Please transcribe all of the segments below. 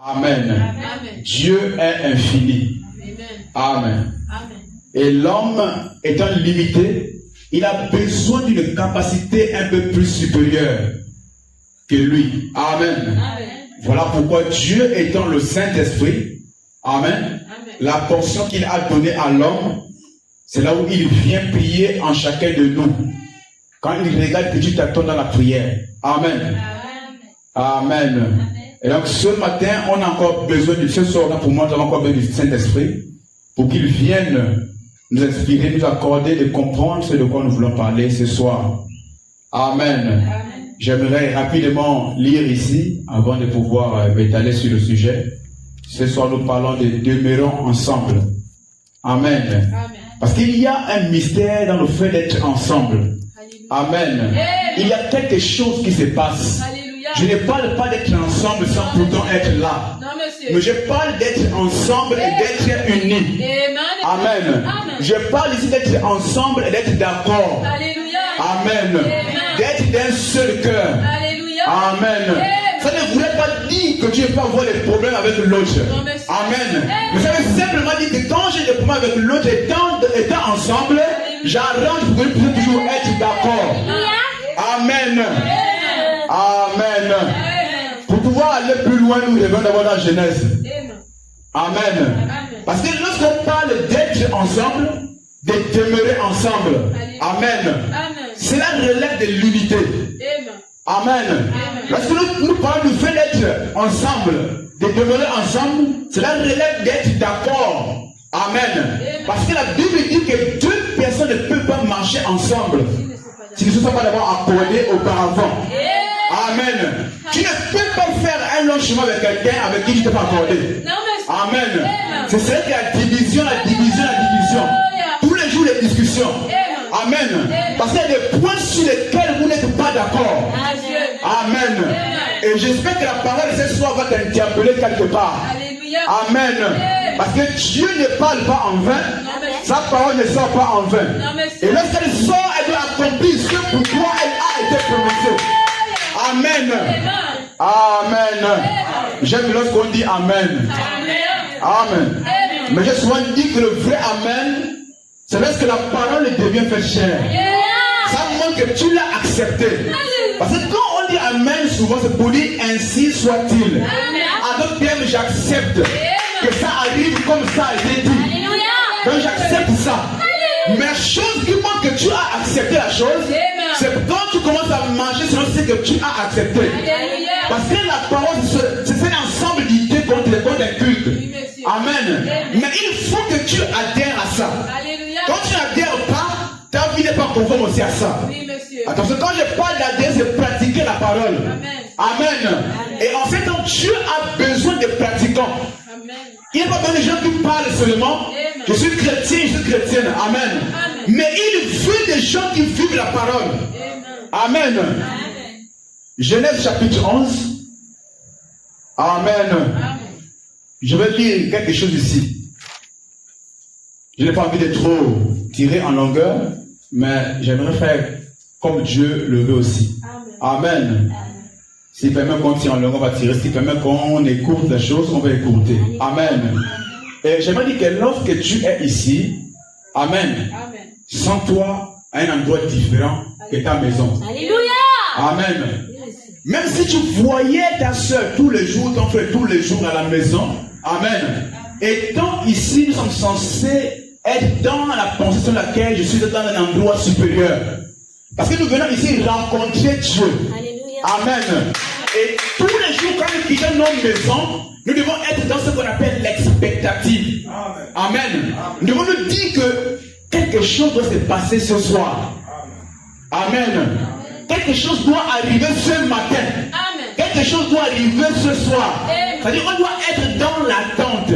Amen. Amen. Dieu est infini. Amen. Amen. Et l'homme étant limité, il a besoin d'une capacité un peu plus supérieure que lui. Amen. Amen. Voilà pourquoi Dieu étant le Saint-Esprit, Amen, Amen. la portion qu'il a donnée à l'homme, c'est là où il vient prier en chacun de nous. Quand il regarde petit tâton dans la prière. Amen. Amen. Amen. Et donc ce matin, on a encore besoin de ce soir, pour moi, nous avons encore besoin du Saint-Esprit pour qu'il vienne nous inspirer, nous accorder de comprendre ce de quoi nous voulons parler ce soir. Amen. Amen. J'aimerais rapidement lire ici, avant de pouvoir m'étaler sur le sujet. Ce soir, nous parlons de demeurons ensemble. Amen. Amen. Parce qu'il y a un mystère dans le fait d'être ensemble. Amen. Amen. Il y a quelque chose qui se passe. Alléluia. Je ne parle pas d'être ensemble sans pourtant être là. Non, mais je parle d'être ensemble et d'être unis. Amen. Amen. Je parle ici d'être ensemble et d'être d'accord. Alléluia. Amen. D'être d'un seul cœur. Alléluia. Amen. Ça ne voulait pas dire que tu ne peux pas avoir des problèmes avec l'autre. Amen. Mais ça veut simplement dire que quand j'ai des problèmes avec l'autre, étant ensemble, j'arrange pour que nous toujours être d'accord. Amen. Amen. Pour pouvoir aller plus loin, nous devons d'abord la Genèse. Amen. Parce que lorsqu'on parle d'être ensemble, de demeurer ensemble, Amen, cela relève de l'unité. Amen. Lorsque nous parlons du fait d'être ensemble, de demeurer ensemble, cela relève d'être d'accord. Amen. Parce que la Bible dit que deux personnes ne peuvent pas marcher ensemble si ne se sont pas d'abord accordés auparavant. Amen. Tu ne peux pas faire un long chemin avec quelqu'un avec qui tu ne t'es pas accordé. Amen. C'est vrai que la division. Tous les jours, les discussions. Amen. Parce qu'il y a des points sur lesquels vous n'êtes pas d'accord. Amen. Et j'espère que la parole de ce soir va t'interpeller quelque part. Amen. Parce que Dieu ne parle pas en vain. Sa parole ne sort pas en vain. Et lorsqu'elle sort, elle doit accomplir ce pourquoi elle a été prononcée. Amen. Amen. J'aime lorsqu'on dit Amen. Amen. Mais j'ai souvent dit que le vrai Amen, c'est lorsque la parole devient fait chair. Ça montre que tu l'as accepté. Parce que quand on dit Amen, souvent c'est pour dire ainsi soit-il. En d'autres termes, j'accepte que ça arrive comme ça a été dit. Donc j'accepte ça. Mais la chose qui montre que tu as accepté la chose, c'est quand tu commences à marcher selon ce que tu as accepté. Parce que la parole, c'est un ensemble d'idées contre un culte. Amen. Mais il faut que tu adhères à ça. Quand tu n'adhères pas, ta vie n'est pas conforme aussi à ça. Attention, quand je parle d'adhérer, c'est pratiquer la parole. Amen. Et en fait, Dieu a besoin de pratiquants. Il n'y a pas besoin de gens qui parlent seulement. Je suis chrétien, je suis chrétienne. Amen. Mais il veut des gens qui vivent la parole. Amen. Genèse chapitre 11. Amen. Je vais lire quelque chose ici. Je n'ai pas envie de trop tirer en longueur, mais j'aimerais faire comme Dieu le veut aussi. Amen. S'il permet qu'on tire en longueur, on va tirer. S'il permet qu'on écoute les choses, on va écouter. Amen. Et j'aimerais dire que lorsque tu es ici, Amen, sens-toi à un endroit différent que ta maison. Alléluia. Amen. Même si tu voyais ta soeur tous les jours, ton frère tous les jours à la maison, Amen. Étant ici, nous sommes censés être dans la pensée sur laquelle je suis dans un endroit supérieur. Parce que nous venons ici rencontrer Dieu. Alléluia. Amen. Et tous les jours, quand nous quittons nos maisons, nous devons être dans ce qu'on appelle l'expectative. Amen. Amen. Nous devons nous dire que quelque chose doit se passer ce soir. Amen. Amen. Quelque chose doit arriver ce matin. Amen. Quelque chose doit arriver ce soir. C'est-à-dire qu'on doit être dans l'attente.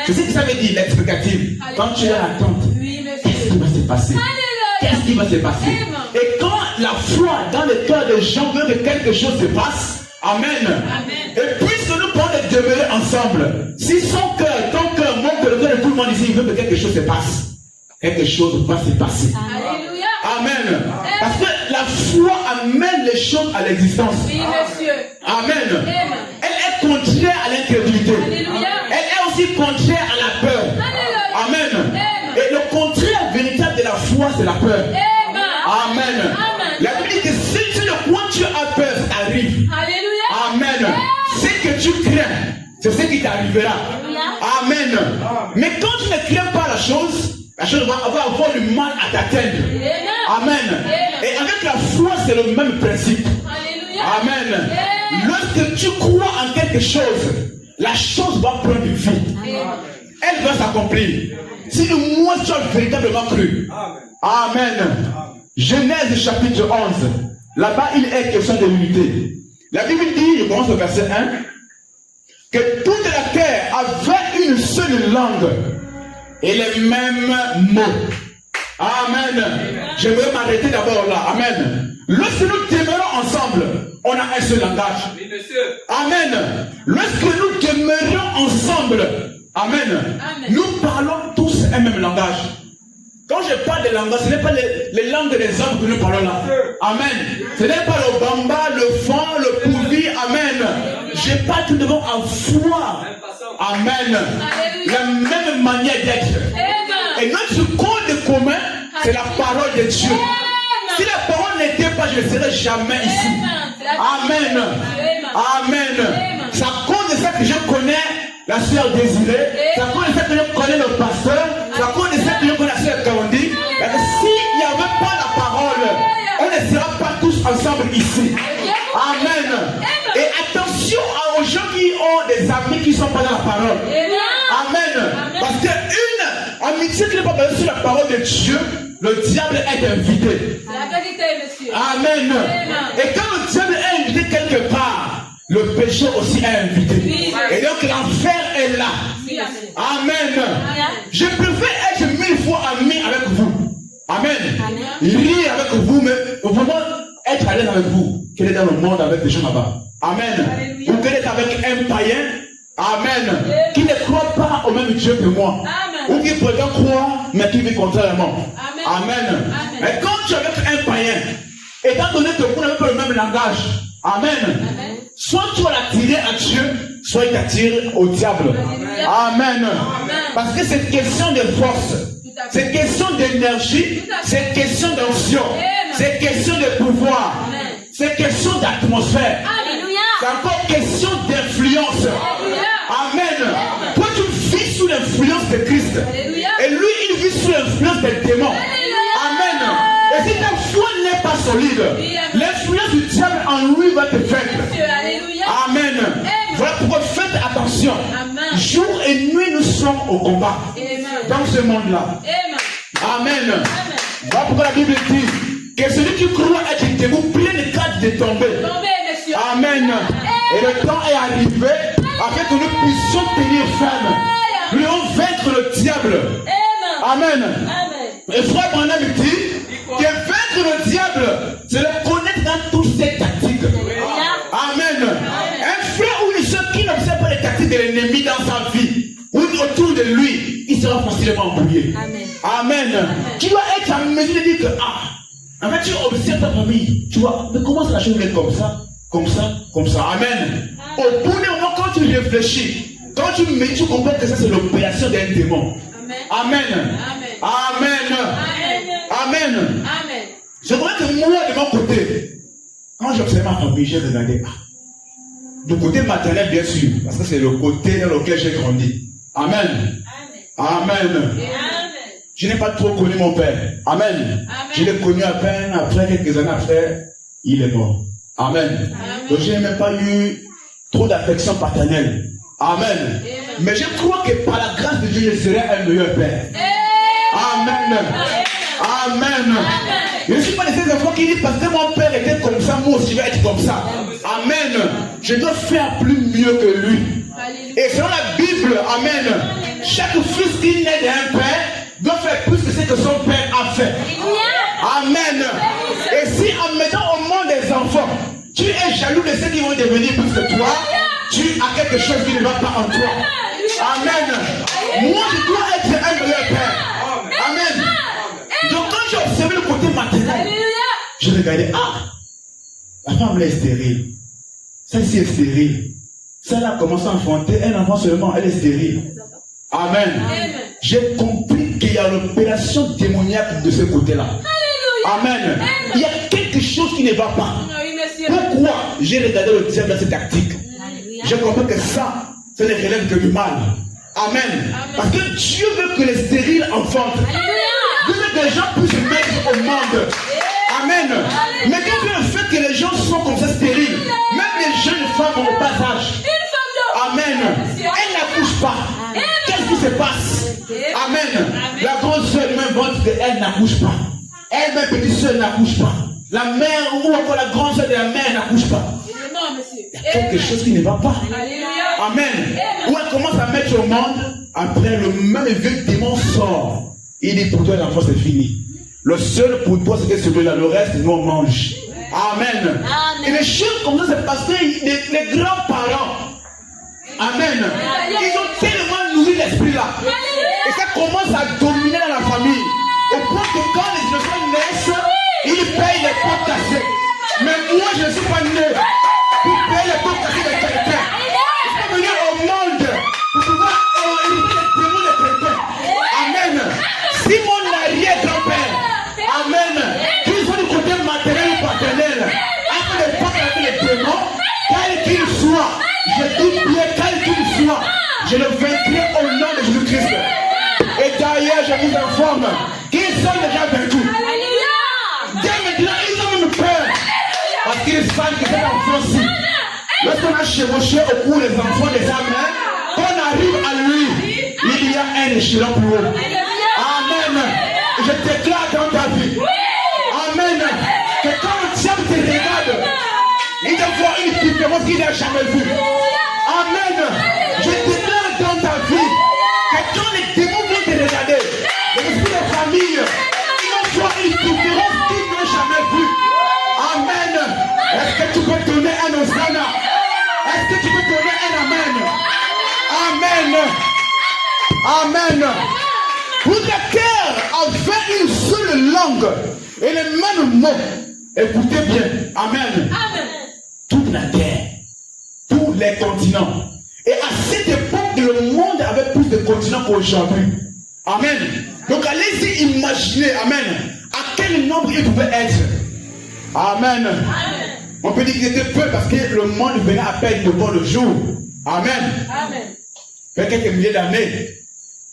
C'est ce que ça veut dire, l'expectative. Quand tu es à l'attente, qu'est-ce qui va se passer? Qu'est-ce qui va se passer? Et quand la foi dans le cœur des gens veut que quelque chose se passe, Amen. Amen. Et puisque nous parlons de demeurer ensemble, si son cœur, ton cœur, mon cœur, le cœur de tout le monde ici, il veut que quelque chose se passe, quelque chose va se passer. Alléluia. Amen. Parce que la foi amène les choses à l'existence. Oui, monsieur. Amen. Elle est est contraire à l'incrédulité. Elle est aussi contraire à la peur. Amen. Et le contraire véritable de la foi, c'est la peur. Amen. La Bible dit que si tu le crois, tu as peur, ça arrive. Amen. Ce que tu crains, c'est ce qui t'arrivera. Amen. Mais quand tu ne crains pas la chose va avoir du mal à t'atteindre. Amen. Et avec la foi, c'est le même principe. Amen. Lorsque tu crois en quelque chose, la chose va prendre vie. Elle va s'accomplir. Si moi tu as véritablement cru. Amen. Genèse chapitre 11. Là-bas, il est question de l'unité. La Bible dit, je commence au verset 1, que toute la terre avait une seule langue et les mêmes mots. Amen. Je veux m'arrêter d'abord là. Amen. Lorsque nous demeurons ensemble, on a un seul langage. Amen. Lorsque nous demeurons ensemble, amen, nous parlons tous un même langage. Quand je parle de langage, ce n'est pas les langues des hommes que nous parlons là. Amen. Ce n'est pas le bamba, le fond, le pouvi. Amen. Je parle tout devant en foi. Amen. La même manière d'être. Et notre code commun, c'est la parole de Dieu. Si la parole n'était pas, je ne serais jamais ici. Amen. Amen. Ça cause de ça que je connais la sœur Désirée. Ça cause de ça que je connais le pasteur. Ça cause de ça que je connais la sœur Kaondi. S'il n'y avait pas la parole, on ne sera pas tous ensemble ici. Amen. Et attention aux gens qui ont des amis qui ne sont pas dans la parole. Amen. Parce qu'une amitié qui n'est pas basée sur la parole de Dieu, le diable est invité. C'est la vérité, monsieur. Amen. Et quand le diable est invité quelque part, le péché aussi est invité. Oui. Et donc l'enfer est là. Oui, amen. Je préfère être 1000 fois ami avec vous. Amen. Rire avec vous, mais vraiment être à l'aise avec vous. Qu'elle est dans le monde avec des gens là-bas. Amen. Ou qu'elle est avec un païen. Amen. Qui ne croit pas au même Dieu que moi. Amen. Ou qui prétend croire, mais qui vit contrairement. Amen. Mais quand tu es avec un païen, étant donné que vous n'avez pas le même langage, amen. Soit tu vas l'attirer à Dieu, soit il t'attire au diable. Amen. Parce que c'est question de force, c'est question d'énergie, c'est question d'onction, c'est question de pouvoir, c'est question d'atmosphère, c'est encore question d'influence. Amen. Toi tu vis sous l'influence de Christ. Et lui il vit sous l'influence des démons. Amen. Et si ta foi n'est pas solide, l'influence du diable en lui va te vaincre. Amen. Voilà pourquoi faites attention. Jour et nuit nous sommes au combat. Dans ce monde-là. Amen. Voilà pourquoi la Bible dit que celui qui croit être debout, plein de cadres de tomber. Amen. Et le temps est arrivé afin que nous puissions tenir ferme. Nous allons vaincre le diable. Amen. Et frère mon ami dit que vaincre le diable, c'est le connaître dans toutes ses tactiques. Amen. Un frère ou une soeur qui n'observe pas les tactiques de l'ennemi dans sa vie ou autour de lui, il sera facilement embrouillé. Amen. Tu dois être en mesure de dire que en fait tu observes ta famille, tu vois, mais comment ça la chose est comme ça, comme ça, comme ça. Amen. Au bout d'un moment, quand tu réfléchis, quand tu médites, tu comprends que ça c'est l'opération d'un démon. Amen. Amen. Amen. Je crois que moi, de mon côté, quand j'observe ma famille, j'ai regardé. Du côté maternel, bien sûr, parce que c'est le côté dans lequel j'ai grandi. Amen. Amen. Je n'ai pas trop connu mon père. Amen. Je l'ai connu à peine, après quelques années après, il est mort. Amen. Donc je n'ai même pas eu trop d'affection paternelle. Amen. Mais je crois que par la grâce de Dieu, je serai un meilleur père. Amen. Amen. Je ne suis pas de ces enfants qui disent parce que mon père était comme ça, moi aussi je vais être comme ça. Amen. Je dois faire plus mieux que lui. Et selon la Bible, amen, chaque fils qui naît d'un père doit faire plus que ce que son père a fait. Amen. Et si en mettant au monde des enfants, tu es jaloux de ceux qui vont devenir plus que toi, tu as quelque chose qui ne va pas en toi. Amen. Moi, je dois être un meilleur père. Amen. Donc, quand j'ai observé le côté maternel, je regardais, la femme là est stérile. Celle-ci est stérile. celle a commencé à enfanter un enfant seulement, elle est stérile. Amen. J'ai compris qu'il y a l'opération démoniaque de ce côté-là. Amen. Il y a quelque chose qui ne va pas. Pourquoi j'ai regardé le diable dans cette tactique? J'ai compris que ça ne relève que du mal. Amen. Parce que Dieu veut que les stériles enfantent. Dieu veut que les gens puissent mettre au monde. Amen. Mais quand Dieu fait que les gens sont comme ça stériles, même les jeunes femmes au bas âge, amen, elles n'accouchent pas. Qu'est-ce qui se passe? Amen. La grande soeur même vante qu'elle n'accouche pas. Elle, même petite soeur, n'accouche pas. La mère ou encore la grande soeur de la mère n'accouche pas. Il y a quelque chose qui ne va pas. Amen. Où elle commence à mettre au monde, après le même vieux démon sort. Il dit pour toi l'enfant c'est fini. Le seul pour toi c'était celui-là, le reste nous on mange. Amen. Et les choses comme ça c'est parce que les grands-parents, amen, ils ont tellement nourri l'esprit là. Et ça commence à dominer dans la famille. Au point que quand les enfants naissent, ils payent les pots cassés. Mais moi je ne suis pas né pour payer les pots cassés de quelqu'un. Il faut venir au monde pour pouvoir éviter les démons de quelqu'un. Amen. Si mon arrière-grand-père, amen, qu'ils sont du côté matériel ou paternel, afin de pas avec les démons, quel qu'il soit, je dis bien quel qu'il soit, je le vaincrai au nom de Jésus-Christ. Et d'ailleurs, je vous informe qu'ils sont déjà vaincus. Dès maintenant, ils ont même peur. Parce qu'ils savent que cet enfant-ci, lorsqu'on a chevauché au cou les enfants des âmes, quand on arrive à lui, il y a un échelon plus haut. Amen. Je déclare dans ta vie. Amen. Que quand le diable te regarde, il doit voir une différence qu'il n'a jamais vue. Amen. Je déclare dans ta vie que quand les démons vont te regarder, les esprits de famille, ils vont voir une différence qu'ils n'ont jamais vue. Amen. Est-ce que tu peux donner un osana? Est-ce que tu peux donner un amen? Amen. Amen. Pour le cœur avait une seule langue et les mêmes mots. Écoutez bien. Amen. Toute la terre, tous les continents. Et à cette époque, le monde avait plus de continents qu'aujourd'hui. Amen. Donc allez-y imaginer, amen, à quel nombre il pouvait être. Amen. On peut dire qu'il était peu parce que le monde venait à peine de voir le jour. Amen. Il y a quelques milliers d'années.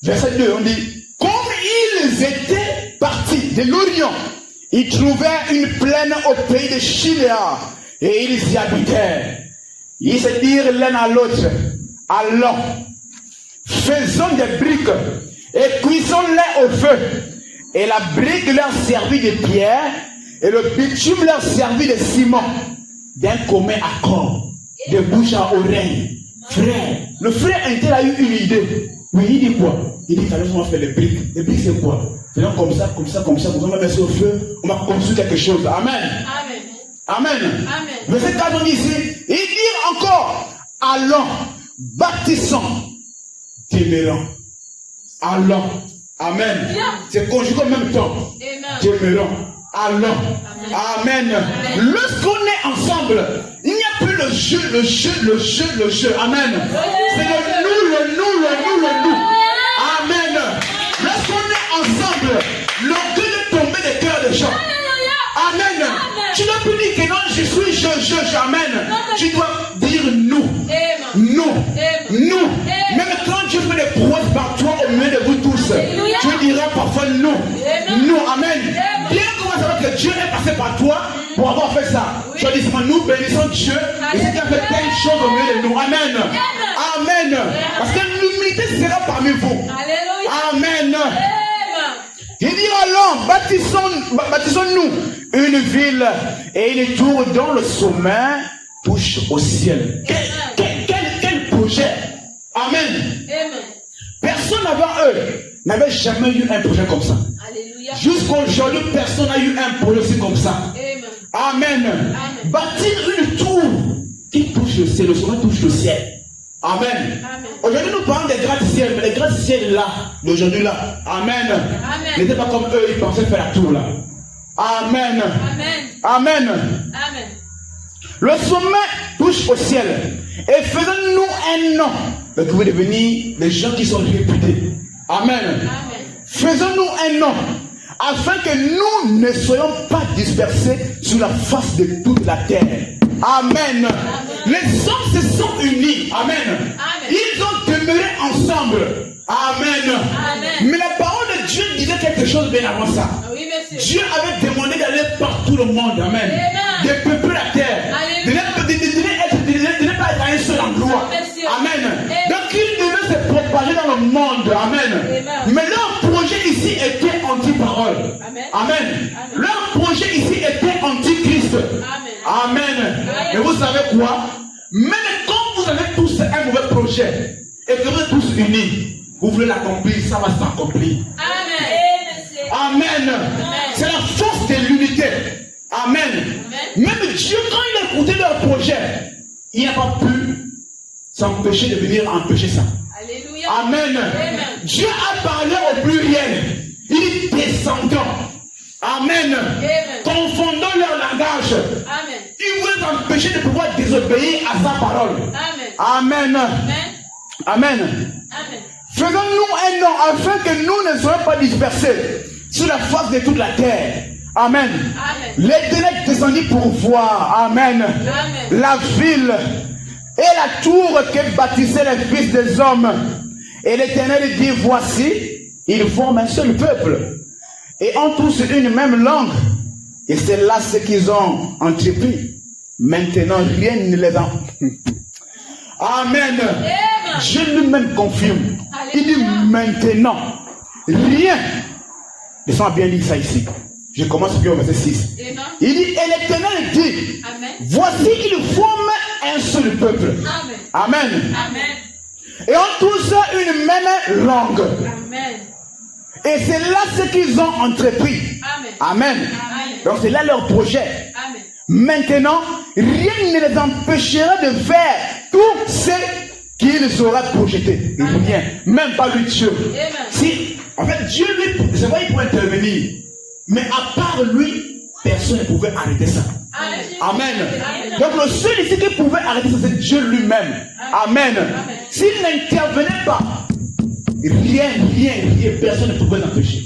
Verset 2, on dit, comme ils étaient partis de l'Orient, ils trouvèrent une plaine au pays de Chiléa et ils y habitèrent. Ils se dirent l'un à l'autre, allons, faisons des briques et cuisons-les au feu. Et la brique leur servit de pierre et le bitume leur servit de ciment. D'un commun accord, de bouche à oreille. Frère, le frère Intel a eu une idée. Oui, il dit quoi? Il dit, allons faire les briques. Les briques c'est quoi? Faisons comme ça, on va mettre ça au feu, on va construire quelque chose. Amen. Amen. Verset 4, on dit ici, il dit encore, allons, bâtissons, demeurons. Allons. Amen. C'est conjugué en même temps. Demeurons. Allons. Amen. Lorsqu'on est ensemble, il n'y a plus le jeu. Amen. C'est le nous. Amen. Lorsqu'on est ensemble, l'orgueil est tombé des cœurs des gens. Amen. Tu dois plus dire que non, je suis je. Amen. Tu dois dire nous. Nous. Même quand Dieu fait des prouesses par toi au milieu de vous tous, tu diras parfois nous. Amen. Bien comment ça va que Dieu est passé par toi pour avoir fait ça. Tu dis seulement nous bénissons Dieu et c'est qui a fait telle chose au milieu de nous. Amen. Parce que l'humilité sera parmi vous. Amen. Il dit allons, bâtissons-nous une ville et une tour dont le sommet touche au ciel. Quel projet. Amen. Personne avant eux n'avait jamais eu un projet comme ça. Jusqu'aujourd'hui, personne n'a eu un projet aussi comme ça. Amen. Bâtir une tour qui touche le ciel, le sommet touche le ciel. Amen. Aujourd'hui, nous parlons des gratte-ciel, mais les gratte-ciel là, d'aujourd'hui là, amen, n'étaient pas comme eux, ils pensaient faire la tour là. Amen. Le sommet touche au ciel Et faisons-nous un nom. Vous pouvez devenir des gens qui sont réputés. Amen. Amen. Faisons-nous un nom. Afin que nous ne soyons pas dispersés sur la face de toute la terre. Amen. Amen. Les hommes se sont unis. Amen. Amen. Ils ont demeuré ensemble. Amen. Amen. Mais la parole de Dieu disait quelque chose bien avant ça. Oui, Dieu avait demandé d'aller par tout le monde. Amen. De peupler la terre. De ne pas être à un seul endroit. Amen. Donc ils devaient se propager dans le monde. Amen. Mais leur projet ici était anti-parole. Amen. Amen. Leur projet ici était anti-Christ. Amen. Amen. Et vous savez quoi? Même quand vous avez tous un mauvais projet et que vous êtes tous unis, vous voulez l'accomplir, ça va s'accomplir. Amen. Amen. C'est la force de l'unité. Amen. Même Dieu, quand il a écouté leur projet, il n'a pas pu s'empêcher de venir empêcher ça. Alléluia. Amen. Amen. Dieu a parlé au pluriel. Il dit descendant. Amen. Amen. Confondant leur langage. Amen. Il voulait empêcher de pouvoir désobéir à sa parole. Amen. Amen. Amen. Amen. Faisons-nous un nom afin que nous ne soyons pas dispersés sur la face de toute la terre. Amen. Amen. L'Éternel descendit pour voir. Amen. Amen. La ville et la tour que bâtissaient les fils des hommes. Et l'Éternel dit, voici, ils forment un seul peuple. Et ont tous une même langue. Et c'est là ce qu'ils ont entrepris. Maintenant, rien ne les a... Amen. Dieu lui-même confirme. Il dit maintenant, rien. Laissons bien lire ça ici. Je commence bien au verset 6. Il dit, et l'Éternel dit, amen. Voici qu'ils forment un seul peuple. Amen. Amen. Amen. Et ont tous une même langue. Amen. Et c'est là ce qu'ils ont entrepris. Amen. Amen. Amen. Donc c'est là leur projet. Amen. Maintenant, rien ne les empêchera de faire tout ce qu'ils auraient projeté. Rien. Même pas lui Dieu. Amen. Si, en fait, Dieu lui, c'est vrai, il pouvait intervenir. Mais à part lui, personne ne pouvait arrêter ça. Amen. Amen. Amen. Donc le seul ici qui pouvait arrêter ça, c'est Dieu lui-même. Amen. Amen. S'il n'intervenait pas, rien, personne ne pouvait l'empêcher.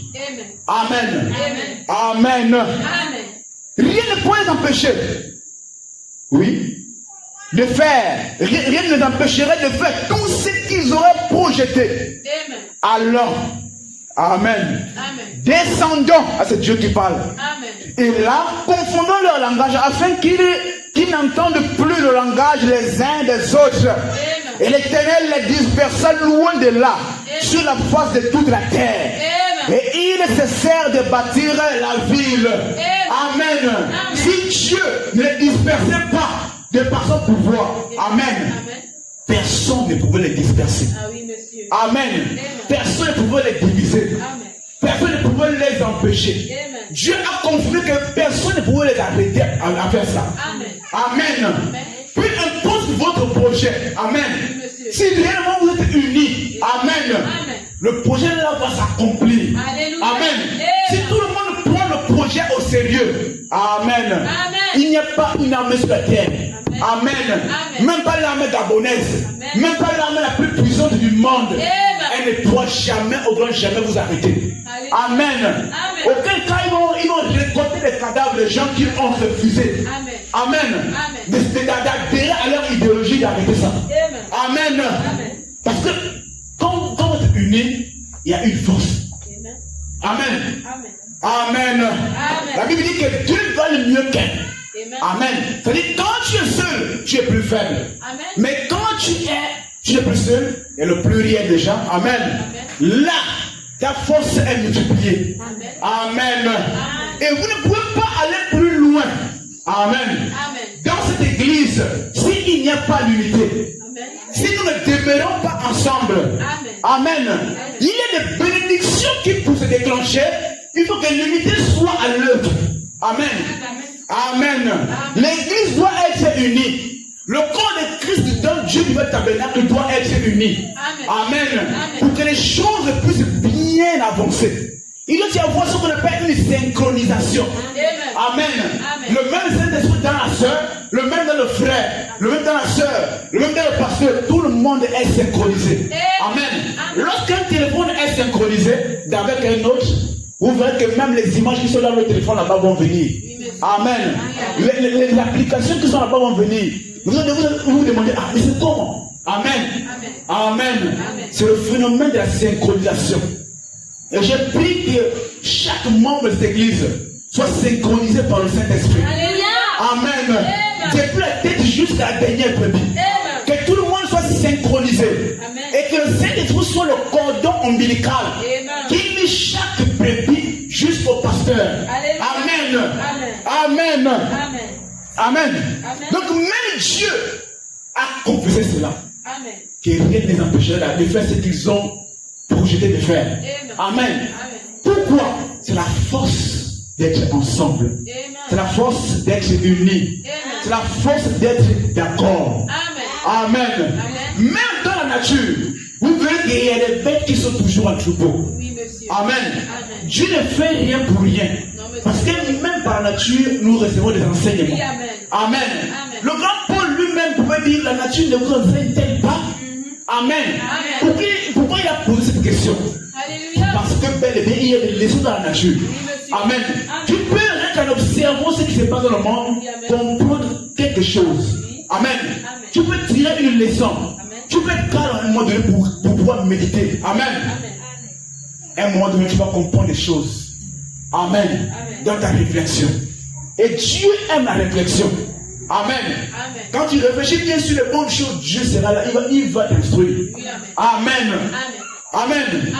Amen. Amen. Amen. Amen. Rien ne pouvait l'empêcher. Oui. De faire. Rien ne les empêcherait de faire tout ce qu'ils auraient projeté. Amen. Alors. Amen. Amen. Descendons, c'est Dieu qui parle. Amen. Et là, confondons leur langage afin qu'ils n'entendent plus le langage les uns des autres. Amen. Et l'Éternel les dispersa loin de là, amen, sur la face de toute la terre. Amen. Et ils cessèrent de bâtir la ville. Amen. Amen. Amen. Si Dieu ne les dispersait pas de par son pouvoir, amen, amen, personne ne pouvait les disperser. Ah oui, monsieur. Amen. Amen. Personne ne pouvait les diviser. Amen. Personne ne pouvait les empêcher. Amen. Dieu a confirmé que personne ne pouvait les arrêter à faire ça. Amen. Amen. Amen. Peu importe votre projet. Amen. Oui, si réellement vous êtes unis. Amen. Amen. Le projet là va s'accomplir. Amen. Amen. Si tout le monde prend le projet au sérieux. Amen. Amen. Il n'y a pas une armée sur la terre. Amen. Amen. Même pas l'armée gabonaise. Amen. Même pas l'armée la plus puissante du monde. Amen. Elle ne pourra jamais, au grand jamais vous arrêter. Amen. Amen. Auquel cas ils vont récolter les cadavres des gens qui ont refusé. Amen. Amen. D'adhérer à leur idéologie, d'arrêter ça. Amen. Amen. Parce que quand vous êtes unis, il y a une force. Amen. Amen. Amen. Amen. La Bible dit que Dieu valent mieux qu'un. Amen. C'est-à-dire quand tu es seul, tu es plus faible. Amen. Mais quand tu n'es plus seul, il y a le pluriel déjà. Amen. Amen. Là, ta force est multipliée. Amen. Amen. Amen. Et vous ne pouvez pas aller plus loin. Amen. Amen. Dans cette église, s'il n'y a pas d'unité, si nous ne demeurons pas ensemble, amen, amen, amen, il y a des bénédictions qui peuvent se déclencher. Il faut que l'unité soit à l'œuvre. Amen. Amen. Amen. L'église doit être unie. Le corps de Christ dans Dieu du tabernacle doit être uni. Amen. Amen. Amen. Pour que les choses puissent bien avancer. Il doit y avoir ce qu'on appelle une synchronisation. Amen. Le même Saint-Esprit dans la soeur, le même dans le frère, le même dans la soeur, le même dans le pasteur. Tout le monde est synchronisé. Amen. Lorsqu'un téléphone est synchronisé avec un autre, vous verrez que même les images qui sont dans le téléphone là-bas vont venir. Amen. Les applications qui sont là-bas vont venir. Vous vous demandez, ah, mais c'est comment? Amen. Amen. C'est le phénomène de la synchronisation. Et je prie que chaque membre de cette église soit synchronisé par le Saint-Esprit. Amen. Depuis la tête jusqu'à la dernière brebis. Que tout le monde soit synchronisé. Et que le Saint-Esprit soit le cordon ombilical qui lie chaque brebis jusqu'au pasteur. Amen. Amen. Amen. Donc même Dieu a confessé cela. Que rien ne les empêchera de faire ce qu'ils ont projeté de faire. Amen. Pourquoi? C'est la force d'être ensemble. C'est la force d'être unis. C'est la force d'être d'accord. Amen. Même dans la nature, vous verrez qu'il y a des bêtes qui sont toujours en troupeau. Amen. Dieu ne fait rien pour rien. Parce que même par la nature, nous recevons des enseignements. Amen. Le grand Paul lui-même pouvait dire, la nature ne vous enseigne-t-elle pas? Amen. Pourquoi il a posé cette question? Parce que bel et bien, il y a des leçons dans la nature. Amen. Tu peux, rien qu'en observant ce qui se passe dans le monde, comprendre quelque chose. Amen. Tu peux tirer une leçon. Tu peux être calme à un moment donné pour pouvoir méditer. Amen. À un moment donné, tu vas comprendre des choses. Amen. Dans ta réflexion. Et Dieu aime la réflexion. Amen. Quand tu réfléchis bien sur les bonnes choses, Dieu sera là. Il va t'instruire. Amen. Amen.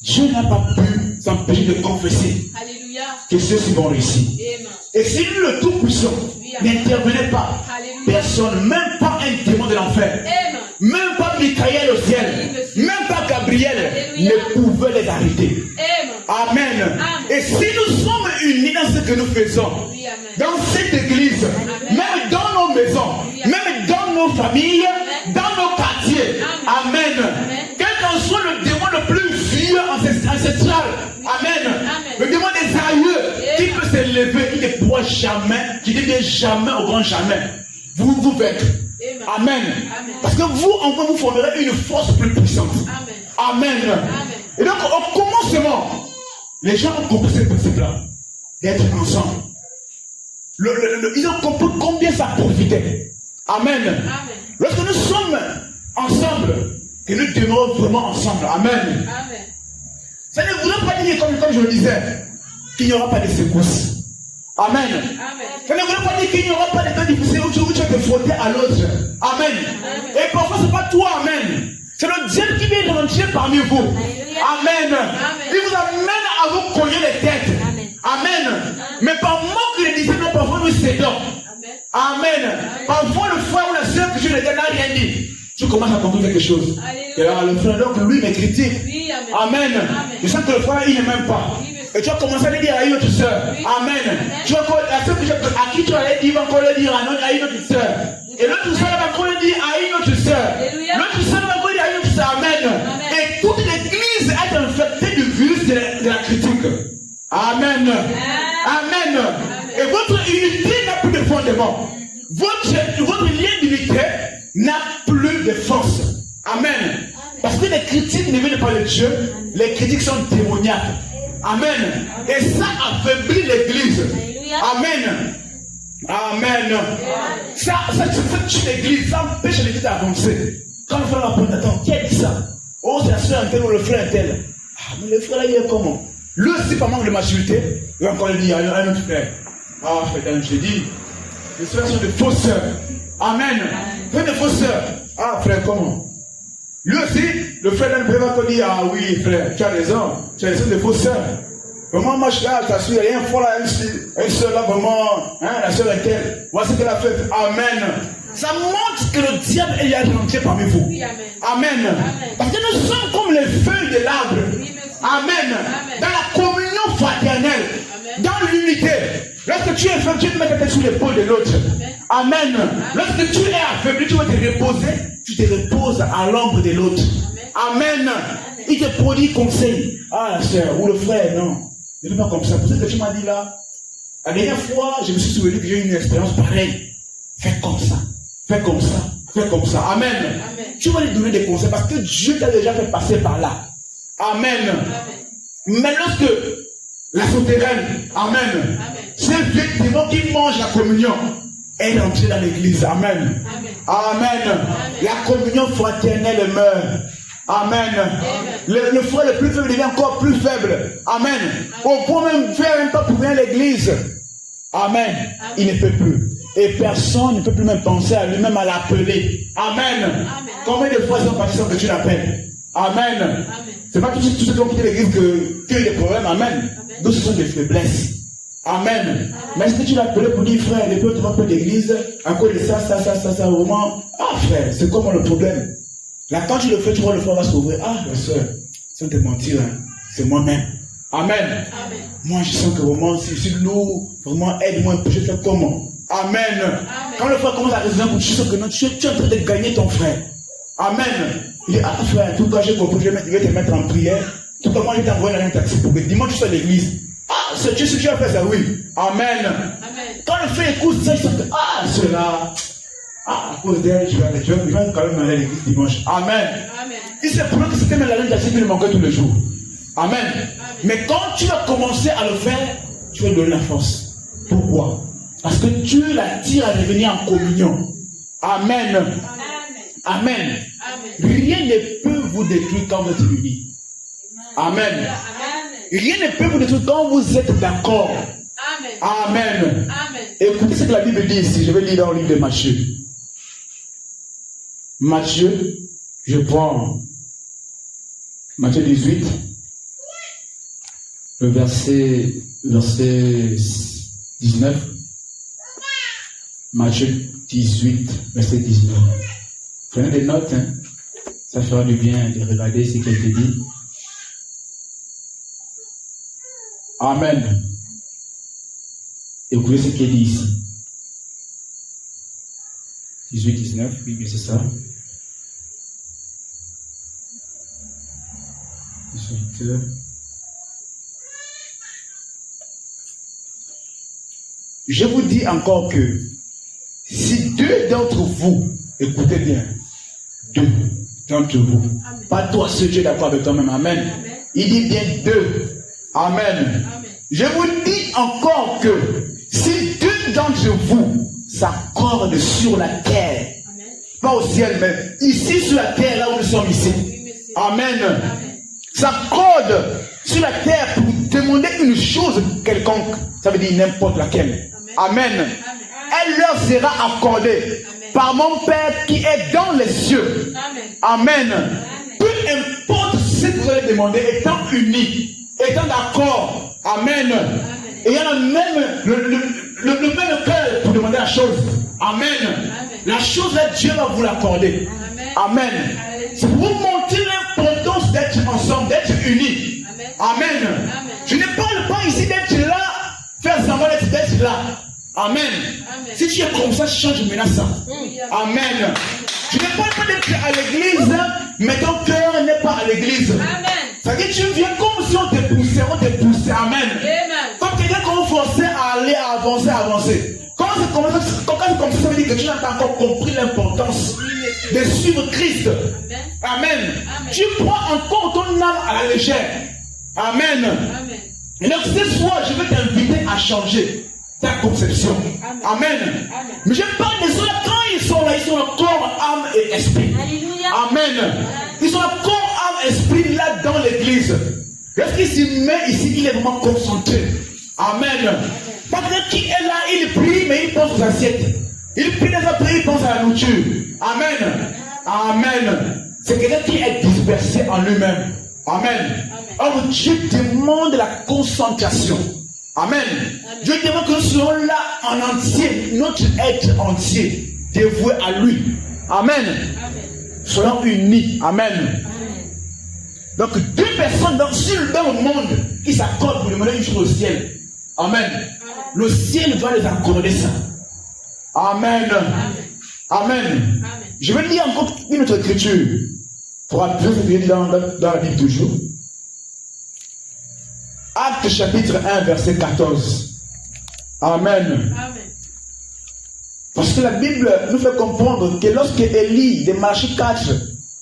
Dieu n'a pas pu s'empêcher de confesser que ceux-ci vont réussir. Et si lui, le Tout-Puissant, n'intervenait pas, personne, même pas un démon de l'enfer, même pas Michael au ciel, même pas Gabriel, ne pouvait les arrêter. Amen. Et si nous sommes unis dans ce que nous faisons, dans cette église, même dans nos maisons, même dans nos familles, dans nos quartiers, amen. Quel qu'en soit le démon le plus vieux ancestral, amen. Le démon des aïeux qui peut s'élever, il ne pourra jamais, qui ne devient jamais au grand jamais. Vous vaincre. Amen. Parce que vous, enfin, vous formerez une force plus puissante. Amen. Et donc, au commencement, les gens ont compris ce principe-là, d'être ensemble. Ils ont compris combien ça profitait. Amen. Lorsque nous sommes ensemble, que nous demeurons vraiment ensemble. Amen. Ça ne voudrait pas dire, comme je le disais, qu'il n'y aura pas de secousses. Amen. Ça ne voudrait pas dire qu'il n'y aura pas de temps difficiles où tu vas te frotter à l'autre. Amen. Et parfois, ce n'est pas toi. Amen. C'est le diable qui vient rentrer parmi vous. Amen. Il vous amène à vous cogner les têtes. Amen. Mais par manque de discipline, parfois nous cédons. Amen. Parfois le frère ou la soeur que je ne n'a rien dit. Tu commences à comprendre quelque chose. Et alors le frère, donc lui me critique. Amen. Je sens que le frère il ne m'aime pas. Et tu vas commencer à le dire à une autre soeur. Amen. Tu vas encore, à qui tu allais dire, il va encore le dire à une autre soeur. Et l'autre soeur va encore le dire à une autre soeur. L'autre soeur va encore le dire à une autre soeur. Amen. Et toute l'église est infectée du virus de la critique. Amen. Amen. Et votre unité n'a plus de fondement. Votre lien d'unité n'a plus de force. Amen. Parce que les critiques ne viennent pas de Dieu. Les critiques sont démoniaques. Amen. Et ça affaiblit l'église. Amen. Amen. Ça tue l'église. Ça empêche l'église d'avancer. Quand le frère apprend, attends, qui a dit ça? Oh, c'est la soeur un tel ou le frère un tel. Ah, mais le frère là, il est comment? Lui aussi, par manque de maturité, il va encore le dire à un autre frère. Ah, frère, je te dis, les frères sont des fausses sœurs. Amen. Frère des fausses sœurs. Ah, frère, comment? Lui aussi, le frère d'un frère va encore dire, ah oui, frère, tu as raison, des fausses sœurs. Vraiment, moi, je suis là, je t'assure, il y a un fois là, une sœur là, vraiment, hein, la sœur est telle. Voici qu'elle a fait. Amen. Ça montre que le diable est rentré parmi vous. Amen. Parce que nous sommes comme les feuilles de l'arbre. Amen. Dans la communion fraternelle, dans l'unité. Lorsque tu es faible, tu te mets ta tête sur l'épaule de l'autre. Amen. Lorsque tu es affaibli, tu vas te reposer, tu te reposes à l'ombre de l'autre. Amen. Il te prodigue conseil. Ah, la soeur ou le frère, non. Ne fais pas comme ça. Pour ça que tu m'as dit là, la dernière fois, je me suis souvenu que j'ai eu une expérience pareille. Fais comme ça. Fais comme ça. Fais comme ça. Amen. Amen. Tu vas lui donner des conseils parce que Dieu t'a déjà fait passer par là. Amen. Amen. Mais lorsque la souterraine, amen, ce vieux démon qui mange la communion est entré dans l'église. Amen. Amen. Amen. Amen. La communion fraternelle meurt. Amen. Le frère le plus faible devient encore plus faible. Amen. On peut même faire un pas pour venir à l'église. Amen. Il ne peut plus. Et personne ne peut plus même penser à lui-même à l'appeler. Amen. Amen. Combien de fois sont partis sans que tu l'appelles? Amen. C'est pas tous ceux qui ont quitté l'église qui ont des problèmes. Amen. Donc ce sont des faiblesses. Amen. Amen. Mais est-ce que tu l'as appelé pour dire, frère, les peuples de l'église, à cause de ça, vraiment. Ah frère, c'est comment le problème? Là, quand tu le fais, tu vois le frère va s'ouvrir. Ah, ma soeur, sans te mentir, hein, c'est moi-même. Amen. Amen. Moi, je sens que vraiment, si je suis lourd, vraiment, aide-moi, je fais comment? Amen. Amen. Quand le frère commence à raisonner, tu sens que non, tu es en train de gagner ton frère. Amen. Il dit, ah frère, en tout cas, j'ai compris, je vais te mettre en prière. En tout cas, moi, je t'envoie dans un taxi pour que dimanche, tu sois à l'église. Ah, c'est Dieu, si tu as fait ça, oui. Amen. Amen. Quand le frère écoute ça, il sent que, ah, cela. Ah, à cause d'elle, je vais quand même aller à l'église dimanche. Amen. Amen. Il s'est prouvé que c'était même la taxi qui le manquait tous les jours. Amen. Amen. Mais quand tu vas commencer à le faire, tu vas lui donner la force. Pourquoi? Parce que Dieu l'attire à revenir en communion. Amen. Amen. Amen. Amen. Rien ne peut vous détruire quand vous êtes unis. Amen. Amen. Rien ne peut vous détruire quand vous êtes d'accord. Amen. Amen. Amen. Écoutez ce que la Bible dit ici. Je vais lire dans le livre de Matthieu. Matthieu, je prends Matthieu 18, le verset 19. Matthieu 18, verset 19. Prenez des notes, hein. Ça fera du bien de regarder ce qu'il te dit. Amen. Écoutez ce qu'il dit ici. 18, 19, oui, bien c'est ça. 18. Je vous dis encore que si deux d'entre vous, écoutez bien, deux d'entre vous, amen. Pas toi seul, tu es d'accord avec toi-même, amen. Amen. Il dit bien deux, amen. Amen. Je vous dis encore que si deux d'entre vous s'accordent sur la terre, amen. Pas au ciel, mais ici sur la terre, là où nous sommes ici, oui, amen. Amen. S'accordent sur la terre pour demander une chose quelconque, ça veut dire n'importe laquelle. Amen. Amen. Elle leur sera accordée. Amen. Par mon Père qui est dans les cieux. Amen. Amen. Amen. Peu importe ce que vous allez demander, étant unis, étant d'accord. Amen. Amen. Et il y a le même cœur pour demander la chose. Amen. Amen. La chose là, Dieu va vous l'accorder. Amen. Amen. C'est pour vous montrer l'importance d'être ensemble, d'être unis. Amen. Amen. Amen. Je ne parle pas ici d'être là, faire semblant d'être là. Amen. Amen. Si tu es comme ça, change maintenant ça. Amen. Amen. Je ne parle pas d'être à l'église, mais ton cœur n'est pas à l'église. Ça veut dire que tu viens comme si on te poussait, Amen. Amen. Comme quelqu'un qu'on forçait à aller, à avancer. Quand c'est comme ça, ça veut dire que tu n'as pas encore compris l'importance de suivre Christ. Amen. Amen. Amen. Tu prends encore ton âme à la légère. Amen. Amen. Et donc ce soir, je vais t'inviter à changer ta conception. Amen. Amen. Amen. Mais je parle de ceux-là, quand ils sont là, ils sont là corps, âme et esprit. Alléluia. Amen. Amen. Ils sont là corps, âme, esprit là dans l'église. Lorsqu'il s'y met ici, il est vraiment concentré. Amen. Amen. Parce que qui est là, il prie, mais il pense aux assiettes. Il prie les autres, il pense à la nourriture. Amen. Amen. C'est quelqu'un qui est dispersé en lui-même. Amen. Or Dieu demande la concentration. Amen. Amen. Dieu demande que nous soyons là en entier, notre être entier, dévoué à lui. Amen. Amen. Soyons unis. Amen. Amen. Donc deux personnes dans le monde qui s'accordent pour demander une chose au ciel. Amen. Amen. Le ciel va les accorder ça. Amen. Amen. Amen. Amen. Je vais lire encore une autre écriture. Pour appuyer dans la Bible toujours. Actes chapitre 1, verset 14. Amen. Amen. Parce que la Bible nous fait comprendre que lorsque Élie, de Malachie 4,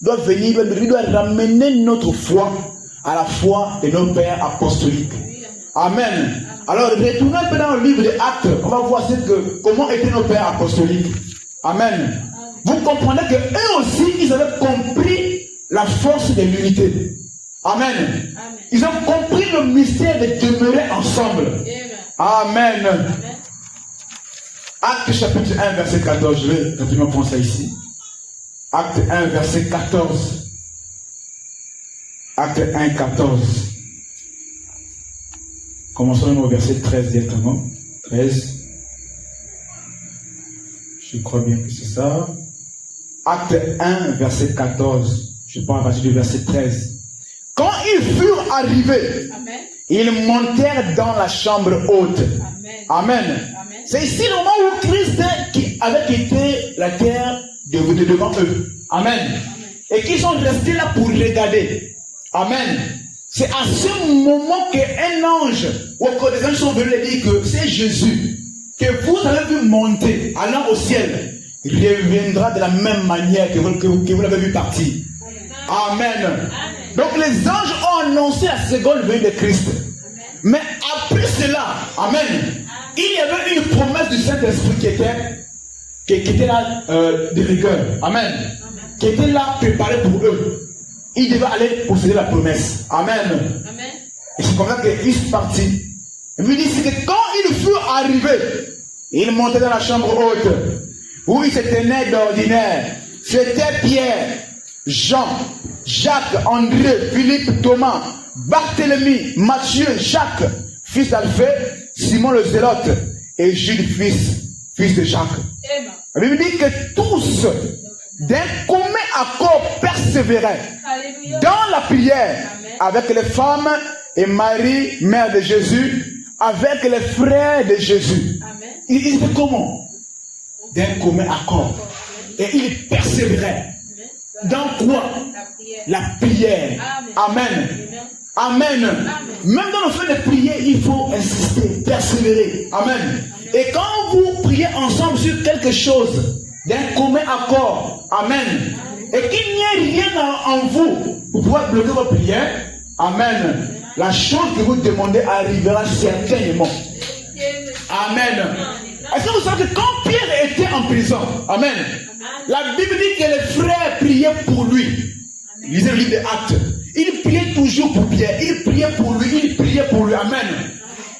doit venir, il doit ramener notre foi à la foi de nos pères apostoliques. Amen. Alors, retournons un peu dans le livre des Actes. On va voir comment étaient nos pères apostoliques. Amen. Vous comprenez qu'eux aussi, ils avaient compris la force de l'unité. Amen. Ils ont compris le mystère de demeurer ensemble. Amen. Acte chapitre 1, verset 14. Je vais rapidement prendre ça ici. Acte 1, verset 14. Acte 1, 14. Commençons au verset 13 directement. 13. Je crois bien que c'est ça. Acte 1, verset 14. Je prends à partir du verset 13. Quand ils furent arrivés, amen, ils montèrent dans la chambre haute. Amen. Amen. C'est ici le moment où Christ qui avait quitté la terre devant eux. Amen. Amen. Et qu'ils sont restés là pour regarder. Amen. C'est à ce moment qu'un ange, ou que des anges sont venus leur dire que c'est Jésus que vous avez vu monter, allant au ciel, reviendra de la même manière que vous l'avez vu partir. Amen. Amen. Donc les anges ont annoncé la seconde venue de Christ. Amen. Mais après cela, amen, il y avait une promesse du Saint-Esprit qui était là de rigueur. Amen. Amen. Qui était là préparée pour eux. Ils devaient aller posséder la promesse. Amen. Amen. Et c'est comme ça qu'ils sont partis. Il me dit que quand ils furent arrivés, ils montaient dans la chambre haute, où ils se tenaient d'ordinaire. C'était Pierre, Jean, Jacques, André, Philippe, Thomas, Barthélemy, Matthieu, Jacques, fils d'Alphée, Simon le Zélote, et Jude, fils de Jacques. La Bible dit que tous, d'un commun accord, persévéraient dans la prière. Amen. Avec les femmes et Marie, mère de Jésus, avec les frères de Jésus. Amen. Ils étaient comment? D'un commun accord. Et ils persévéraient. Dans quoi? La prière. Amen. Amen. Amen. Même dans le fait de prier, il faut insister, persévérer. Amen. Et quand vous priez ensemble sur quelque chose, d'un commun accord, amen, et qu'il n'y ait rien en vous pour pouvoir bloquer vos prières, amen, la chose que vous demandez arrivera certainement. Amen. Est-ce que vous savez que quand Pierre était en prison, amen, la Bible dit que les frères priaient pour lui. Lisez le livre des Actes. Ils priaient toujours pour Pierre. Ils priaient pour lui. Ils priaient pour lui. Amen.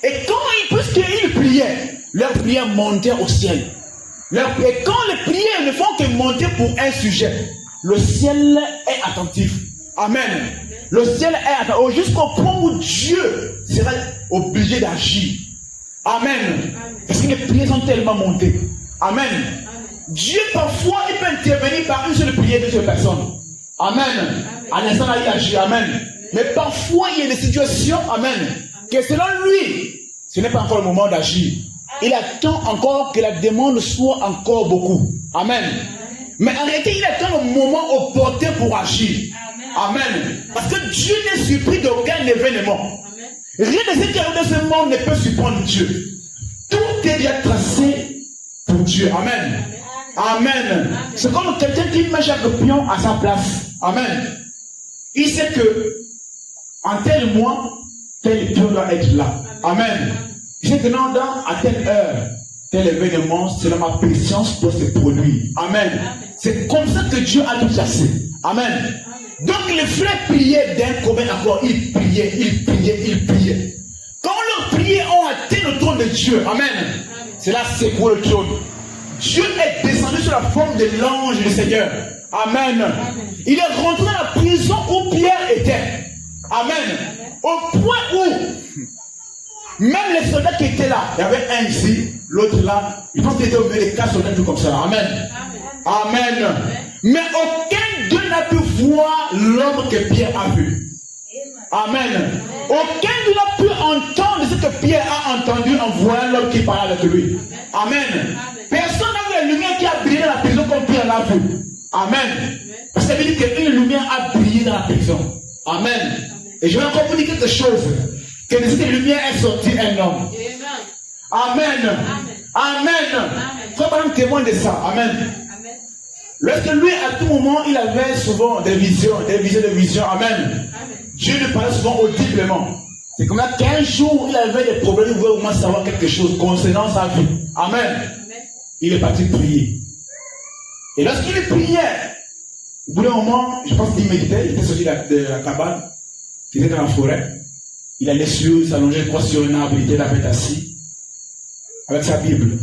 Et puisqu'ils priaient, leurs prières montaient au ciel. Et quand les prières ne font que monter pour un sujet, le ciel est attentif. Amen. Le ciel est attentif jusqu'au point où Dieu sera obligé d'agir. Amen. Parce que les prières sont tellement montées. Amen. Dieu parfois il peut intervenir par une seule prière d'une seule personne. Amen. À l'instant là il agit. Amen. Mais parfois il y a des situations, amen, que selon lui, ce n'est pas encore le moment d'agir. Il attend encore que la demande soit encore beaucoup. Amen. Mais en réalité, il attend le moment opportun pour agir. Amen. Parce que Dieu n'est surpris d'aucun événement. Rien de ce qui arrive dans ce monde ne peut surprendre Dieu. Tout est déjà tracé pour Dieu. Amen. Amen. C'est comme quelqu'un qui met chaque pion à sa place. Amen. Il sait que en tel mois, tel pion doit être là. Amen. Il sait que non, à telle heure, tel événement, selon ma patience, doit se produire. Amen. C'est comme ça que Dieu a tout chassé. Amen. Donc les frères priaient d'un commun accord. Ils priaient, ils priaient, ils priaient. Quand leurs prières ont atteint le trône de Dieu, amen, cela secoue le trône. Dieu est descendu sur la forme de l'ange du Seigneur. Amen. Il est rentré dans la prison où Pierre était. Amen. Au point où même les soldats qui étaient là, il y avait un ici, l'autre là, ils pense qu'ils étaient au milieu des 4 soldats, tout comme ça. Amen. Amen. Mais aucun d'eux n'a pu voir l'homme que Pierre a vu. Amen. Aucun d'eux n'a pu entendre ce que Pierre a entendu en voyant l'homme qui parlait avec lui. Amen. Personne n'a vu la lumière qui a brillé dans la prison comme Pierre l'a vu. Amen. Parce que ça veut dire qu'une lumière a brillé dans la prison. Amen. Et je vais encore vous dire quelque chose. Que de cette lumière est sorti un homme. Amen. Amen. Frère Branham témoigne de ça. Amen. Lorsque lui, à tout moment, il avait souvent des visions. Amen. Dieu lui parlait souvent audiblement. C'est comme là qu'un jour, il avait des problèmes, il voulait au moins savoir quelque chose concernant sa vie. Amen. Il est parti prier. Et lorsqu'il priait, au bout d'un moment, je pense qu'il méditait, il était sorti de la cabane, il était dans la forêt. Il allait s'allonger, je crois, sur un arbre, il était là, assis, avec sa Bible.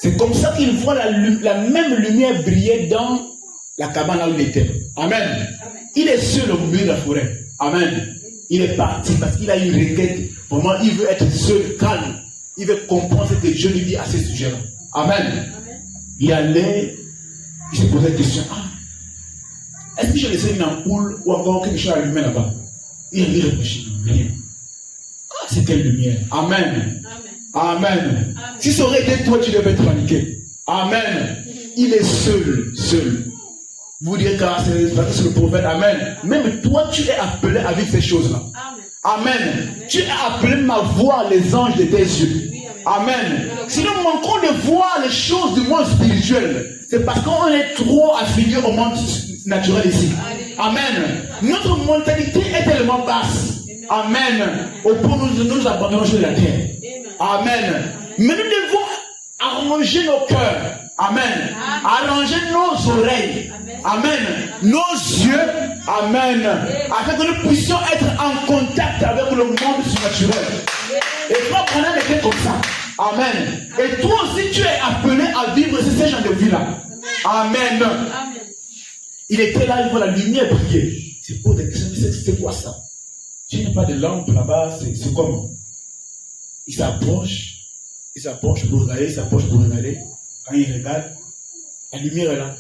C'est comme ça qu'il voit la même lumière briller dans la cabane là où il était. Amen. Il est seul au milieu de la forêt. Amen. Il est parti parce qu'il a une requête. Vraiment, il veut être seul, calme. Il veut comprendre ce que Dieu lui dit à ce sujet-là. Amen. Il allait, il se posait la question. Est-ce que j'ai laissé une ampoule ou encore quelque chose allumé là-bas? Il réfléchit. Rien. C'est quelle lumière? Amen. Amen. Si ça aurait été toi, tu devais te paniquer. Amen. Il est seul. Vous direz que c'est le prophète. Amen. Même toi, tu es appelé à vivre ces choses-là. Amen. Tu es appelé à voir les anges de tes yeux. Amen. Si nous manquons de voir les choses du monde spirituel, c'est parce qu'on est trop affilié au monde naturel ici. Amen. Notre mentalité est tellement basse. Amen. Au point où nous abandonnons sur la terre. Amen. Mais nous devons arranger nos cœurs. Amen. Arranger nos oreilles. Amen. Nos yeux. Amen. Afin que nous puissions être en contact avec le monde surnaturel. Et toi, Branham était comme ça. Amen. Et toi aussi, tu es appelé à vivre ce genre de vie-là. Amen. Il était là, il voit la lumière briller. C'est pour des questions. C'est quoi ça? Tu n'as pas de lampe là-bas, c'est comment? Il s'approche pour regarder. Quand il regarde, la lumière est là.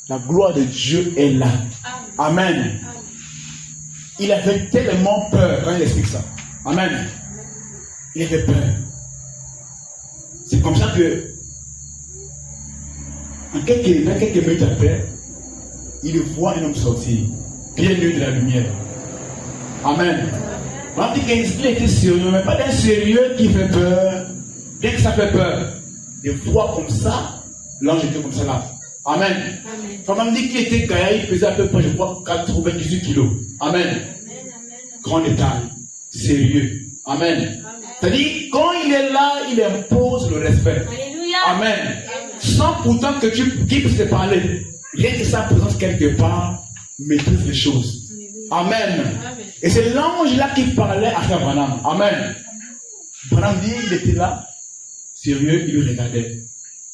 La gloire de Dieu est là. Amen. Il avait tellement peur quand il explique ça. Amen. Il avait peur. C'est comme ça que, en quelques minutes après, il voit un homme sortir, bien nu de la lumière. Amen. On dit qu'il était sérieux, mais pas d'un sérieux qui fait peur. Bien que ça fait peur. Des fois comme ça, l'ange était comme ça là. Amen. On dit qu'il était gaillard, il pesait à peu près, je crois, 98 kilos. Amen. Grande taille, sérieux. Amen. C'est-à-dire, quand il est là, il impose le respect. Amen. Sans pourtant que tu puisses te parler. Rien que sa présence quelque part maîtrise les choses. Amen. Et c'est l'ange là qui parlait à Frère Branham. Amen. Branham dit, il était là, sérieux, il le regardait.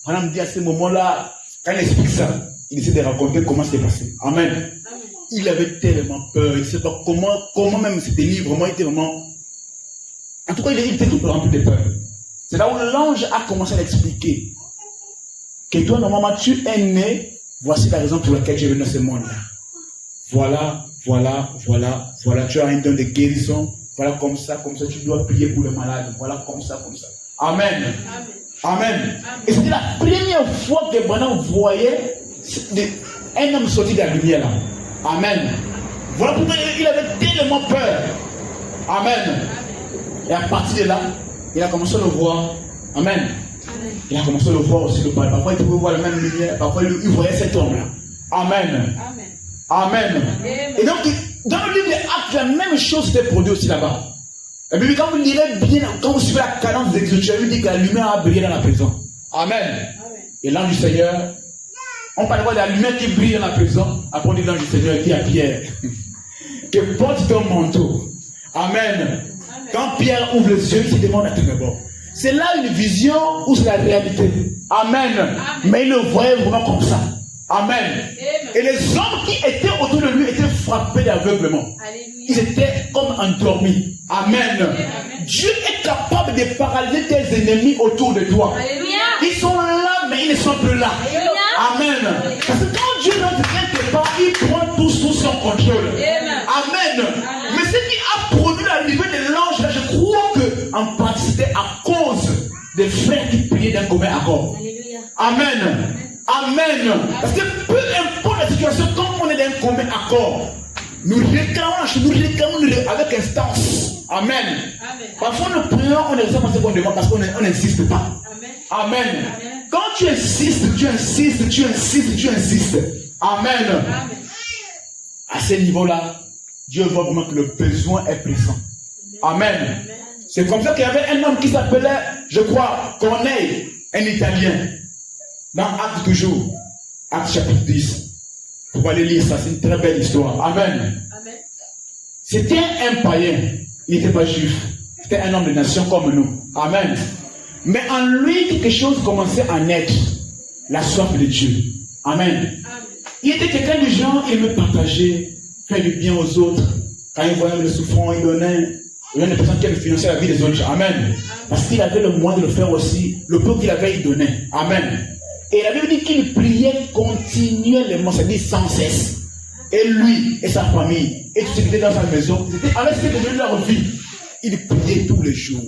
Branham dit à ce moment-là, quand il explique ça, il essaie de raconter comment c'est passé. Amen. Il avait tellement peur, il ne sait pas comment même se tenir, vraiment, il était vraiment... En tout cas, il était tout rempli de peur. C'est là où l'ange a commencé à l'expliquer. Que toi, normalement, tu es né, voici la raison pour laquelle tu es venu dans ce monde-là. Voilà, tu as un don de guérison, voilà comme ça, tu dois prier pour les malades, voilà comme ça. Amen. Amen. Et c'était la première fois que Branham voyait un homme sortir de la lumière là. Amen. Voilà pourquoi il avait tellement peur. Amen. Et à partir de là, il a commencé à le voir. Amen. Il a commencé à le voir aussi. Parfois il pouvait voir la même lumière, parfois il voyait cet homme là. Amen. Amen. Et donc, dans le livre des Actes, la même chose s'était produite aussi là-bas. Et puis, quand vous lirez bien, quand vous suivez la cadence des Écritures, il dit que la lumière a brillé dans la prison. Amen. Et l'ange du Seigneur, on parle de la lumière qui brille dans la prison. Après, on dit l'ange du Seigneur dit à Pierre que porte ton manteau. Amen. Quand Pierre ouvre les yeux, il se demande à tout d'abord. C'est là une vision ou c'est la réalité. Amen. Mais il le voyait vraiment comme ça. Amen. Et les hommes qui étaient autour de lui étaient frappés d'aveuglement. Ils étaient comme endormis. Amen. Dieu est capable de paralyser tes ennemis autour de toi. Ils sont là, mais ils ne sont plus là. Amen. Parce que quand Dieu rentre quelque part, il prend tout sous son contrôle. Amen. Mais ce qui a produit la lumière de l'ange, là, je crois que en partie c'était à cause des frères qui priaient d'un commun accord. Amen. Amen. Parce que peu importe la situation, quand on est dans un commun accord, nous réclamons avec instance. Amen. Amen. Parfois nous prions, on ne sait pas ce qu'on demande parce qu'on n'insiste pas. Amen. Amen. Quand tu insistes. Amen. Amen. À ce niveau-là, Dieu voit vraiment que le besoin est présent. Amen. Amen. C'est comme ça qu'il y avait un homme qui s'appelait, je crois, Corneille, un Italien. Dans Actes toujours, Actes chapitre 10. Vous pouvez aller lire ça, c'est une très belle histoire. Amen. Amen. C'était un païen, il n'était pas juif. C'était un homme de nation comme nous. Amen. Mais en lui, quelque chose commençait à naître. La soif de Dieu. Amen. Amen. Il était quelqu'un de genre, il aimait partager, faire du bien aux autres. Quand il voyait le souffrant, il donnait. Il y a une personne qui avait financé la vie des autres. Amen. Amen. Parce qu'il avait le moyen de le faire aussi. Le peu qu'il avait, il donnait. Amen. Et la Bible dit qu'il priait continuellement, c'est-à-dire sans cesse. Et lui et sa famille, et tout ce qui était dans sa maison, c'était avec ce qui était devenu leur vie. Il priait tous les jours.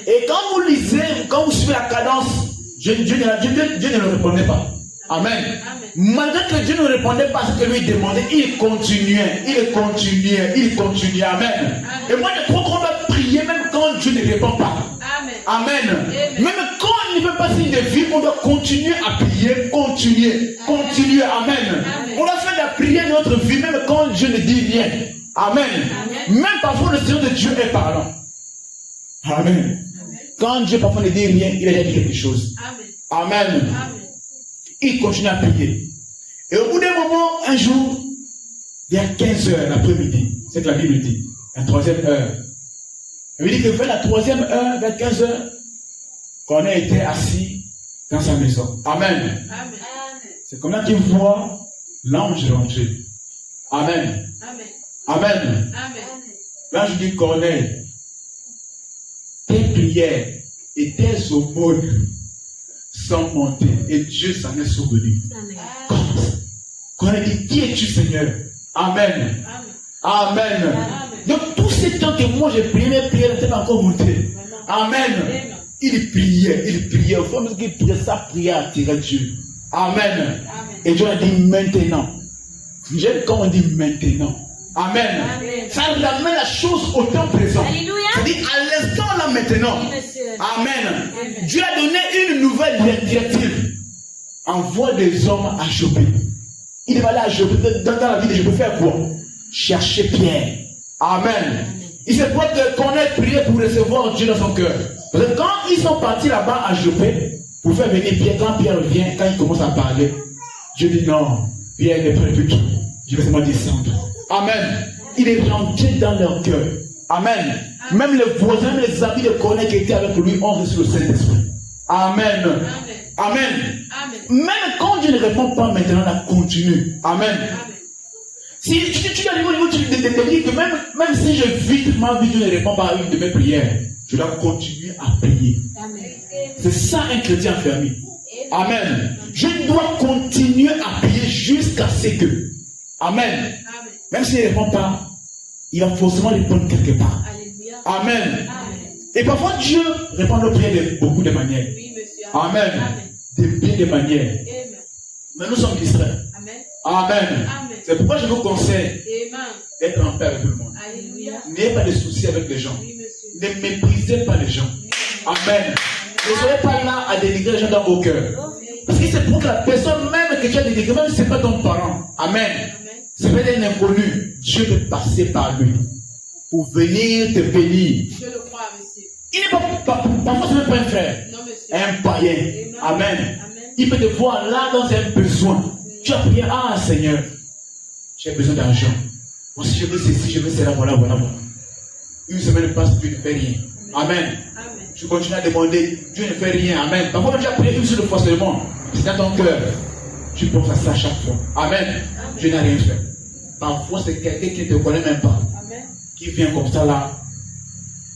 Et quand vous lisez, quand vous suivez la cadence, Dieu ne le répondait pas. Amen. Amen. Malgré que Dieu ne répondait pas à ce que lui demandait, il continuait. Amen. Amen. Et moi, je crois qu'on doit prier même quand Dieu ne répond pas. Amen. Amen. Amen. Même quand il ne veut pas signe de vie, on doit continuer à prier, continuer. Amen. Amen. On doit faire de la prière dans notre vie, même quand Dieu ne dit rien. Amen. Amen. Même parfois le Seigneur de Dieu est parlant. Amen. Amen. Quand Dieu parfois ne dit rien, il a déjà dit quelque chose. Amen. Amen. Amen. Il continue à prier. Et au bout d'un moment, un jour, il y a 15 heures l'après-midi, c'est ce que la Bible dit, la 3e heure. Il dit que vers la 3e heure, vers 15 heures, qu'on a été assis dans sa maison. Amen. Amen. C'est comme là qu'il voit l'ange rentrer. Amen. Amen. Amen. Amen. L'ange dit, Corneille, tes prières et tes aumônes sont montées et Dieu s'en est souvenu. Corneille dit, qui es-tu, Seigneur? Amen. Amen. Amen. Donc tous ces temps que moi j'ai prié, mes prières n'étaient pas encore montées. Amen. Il priait. Au fond, il priait, sa prière attirait Dieu. Amen. Et Dieu a dit maintenant. J'aime quand on dit maintenant. Amen. Amen. Ça ramène la chose au temps présent. Alléluia. C'est-à-dire à l'instant là maintenant. Amen. Amen. Dieu a donné une nouvelle directive. Envoie des hommes à Joppe. Il va aller à Joppe. Dans la vie de Joppe, faire quoi? Chercher Pierre. Amen. Il se peut qu'on ait prié pour recevoir Dieu dans son cœur. Parce que quand ils sont partis là-bas à Joppe, pour faire venir Pierre, quand Pierre revient, quand il commence à parler, Dieu dit non, Pierre n'est prêt du tout. Je vais seulement descendre. Amen. Il est rentré dans leur cœur. Amen. Même les voisins, les amis de Corneille qui étaient avec lui ont reçu le Saint-Esprit. Amen. Amen. Même quand Dieu ne répond pas maintenant, là, continue. Amen. Si tu as le niveau de que même si je vis ma vie, Dieu ne répond pas à une de mes prières, je dois continuer à prier. C'est ça un chrétien fermé. Amen. Je dois continuer à prier jusqu'à ce que. Amen. Même s'il ne répond pas, il va forcément répondre quelque part. Amen. Et parfois Dieu répond à nos prières de beaucoup de manières. Amen. De bien de manières. Mais nous sommes distraits. Amen. C'est pourquoi je vous conseille d'être en paix avec tout le monde. N'ayez pas de soucis avec les gens. Ne méprisez pas les gens. Amen. Ne soyez pas là à dénigrer les gens dans vos cœurs. Parce que c'est pour que la personne même que tu as dénigré, même si ce n'est pas ton parent. Amen. C'est peut-être un inconnu. Dieu peut passer par lui pour venir te bénir. Je le crois, monsieur. Il n'est pas parfois ce n'est pas un frère. Non, monsieur. Un païen. Amen. Il peut te voir là dans un besoin. Tu as prié, ah Seigneur, j'ai besoin d'argent. Moi si je veux ceci, je veux cela, voilà. Une semaine passe, Dieu ne fait rien. Amen. Je continue à demander, Dieu ne fait rien. Amen. Parfois tu as prié une seule fois seulement. C'est dans ton cœur. Tu penses à ça chaque fois. Amen. Dieu n'a rien fait. Parfois c'est quelqu'un qui ne te connaît même pas. Amen. Qui vient comme ça là.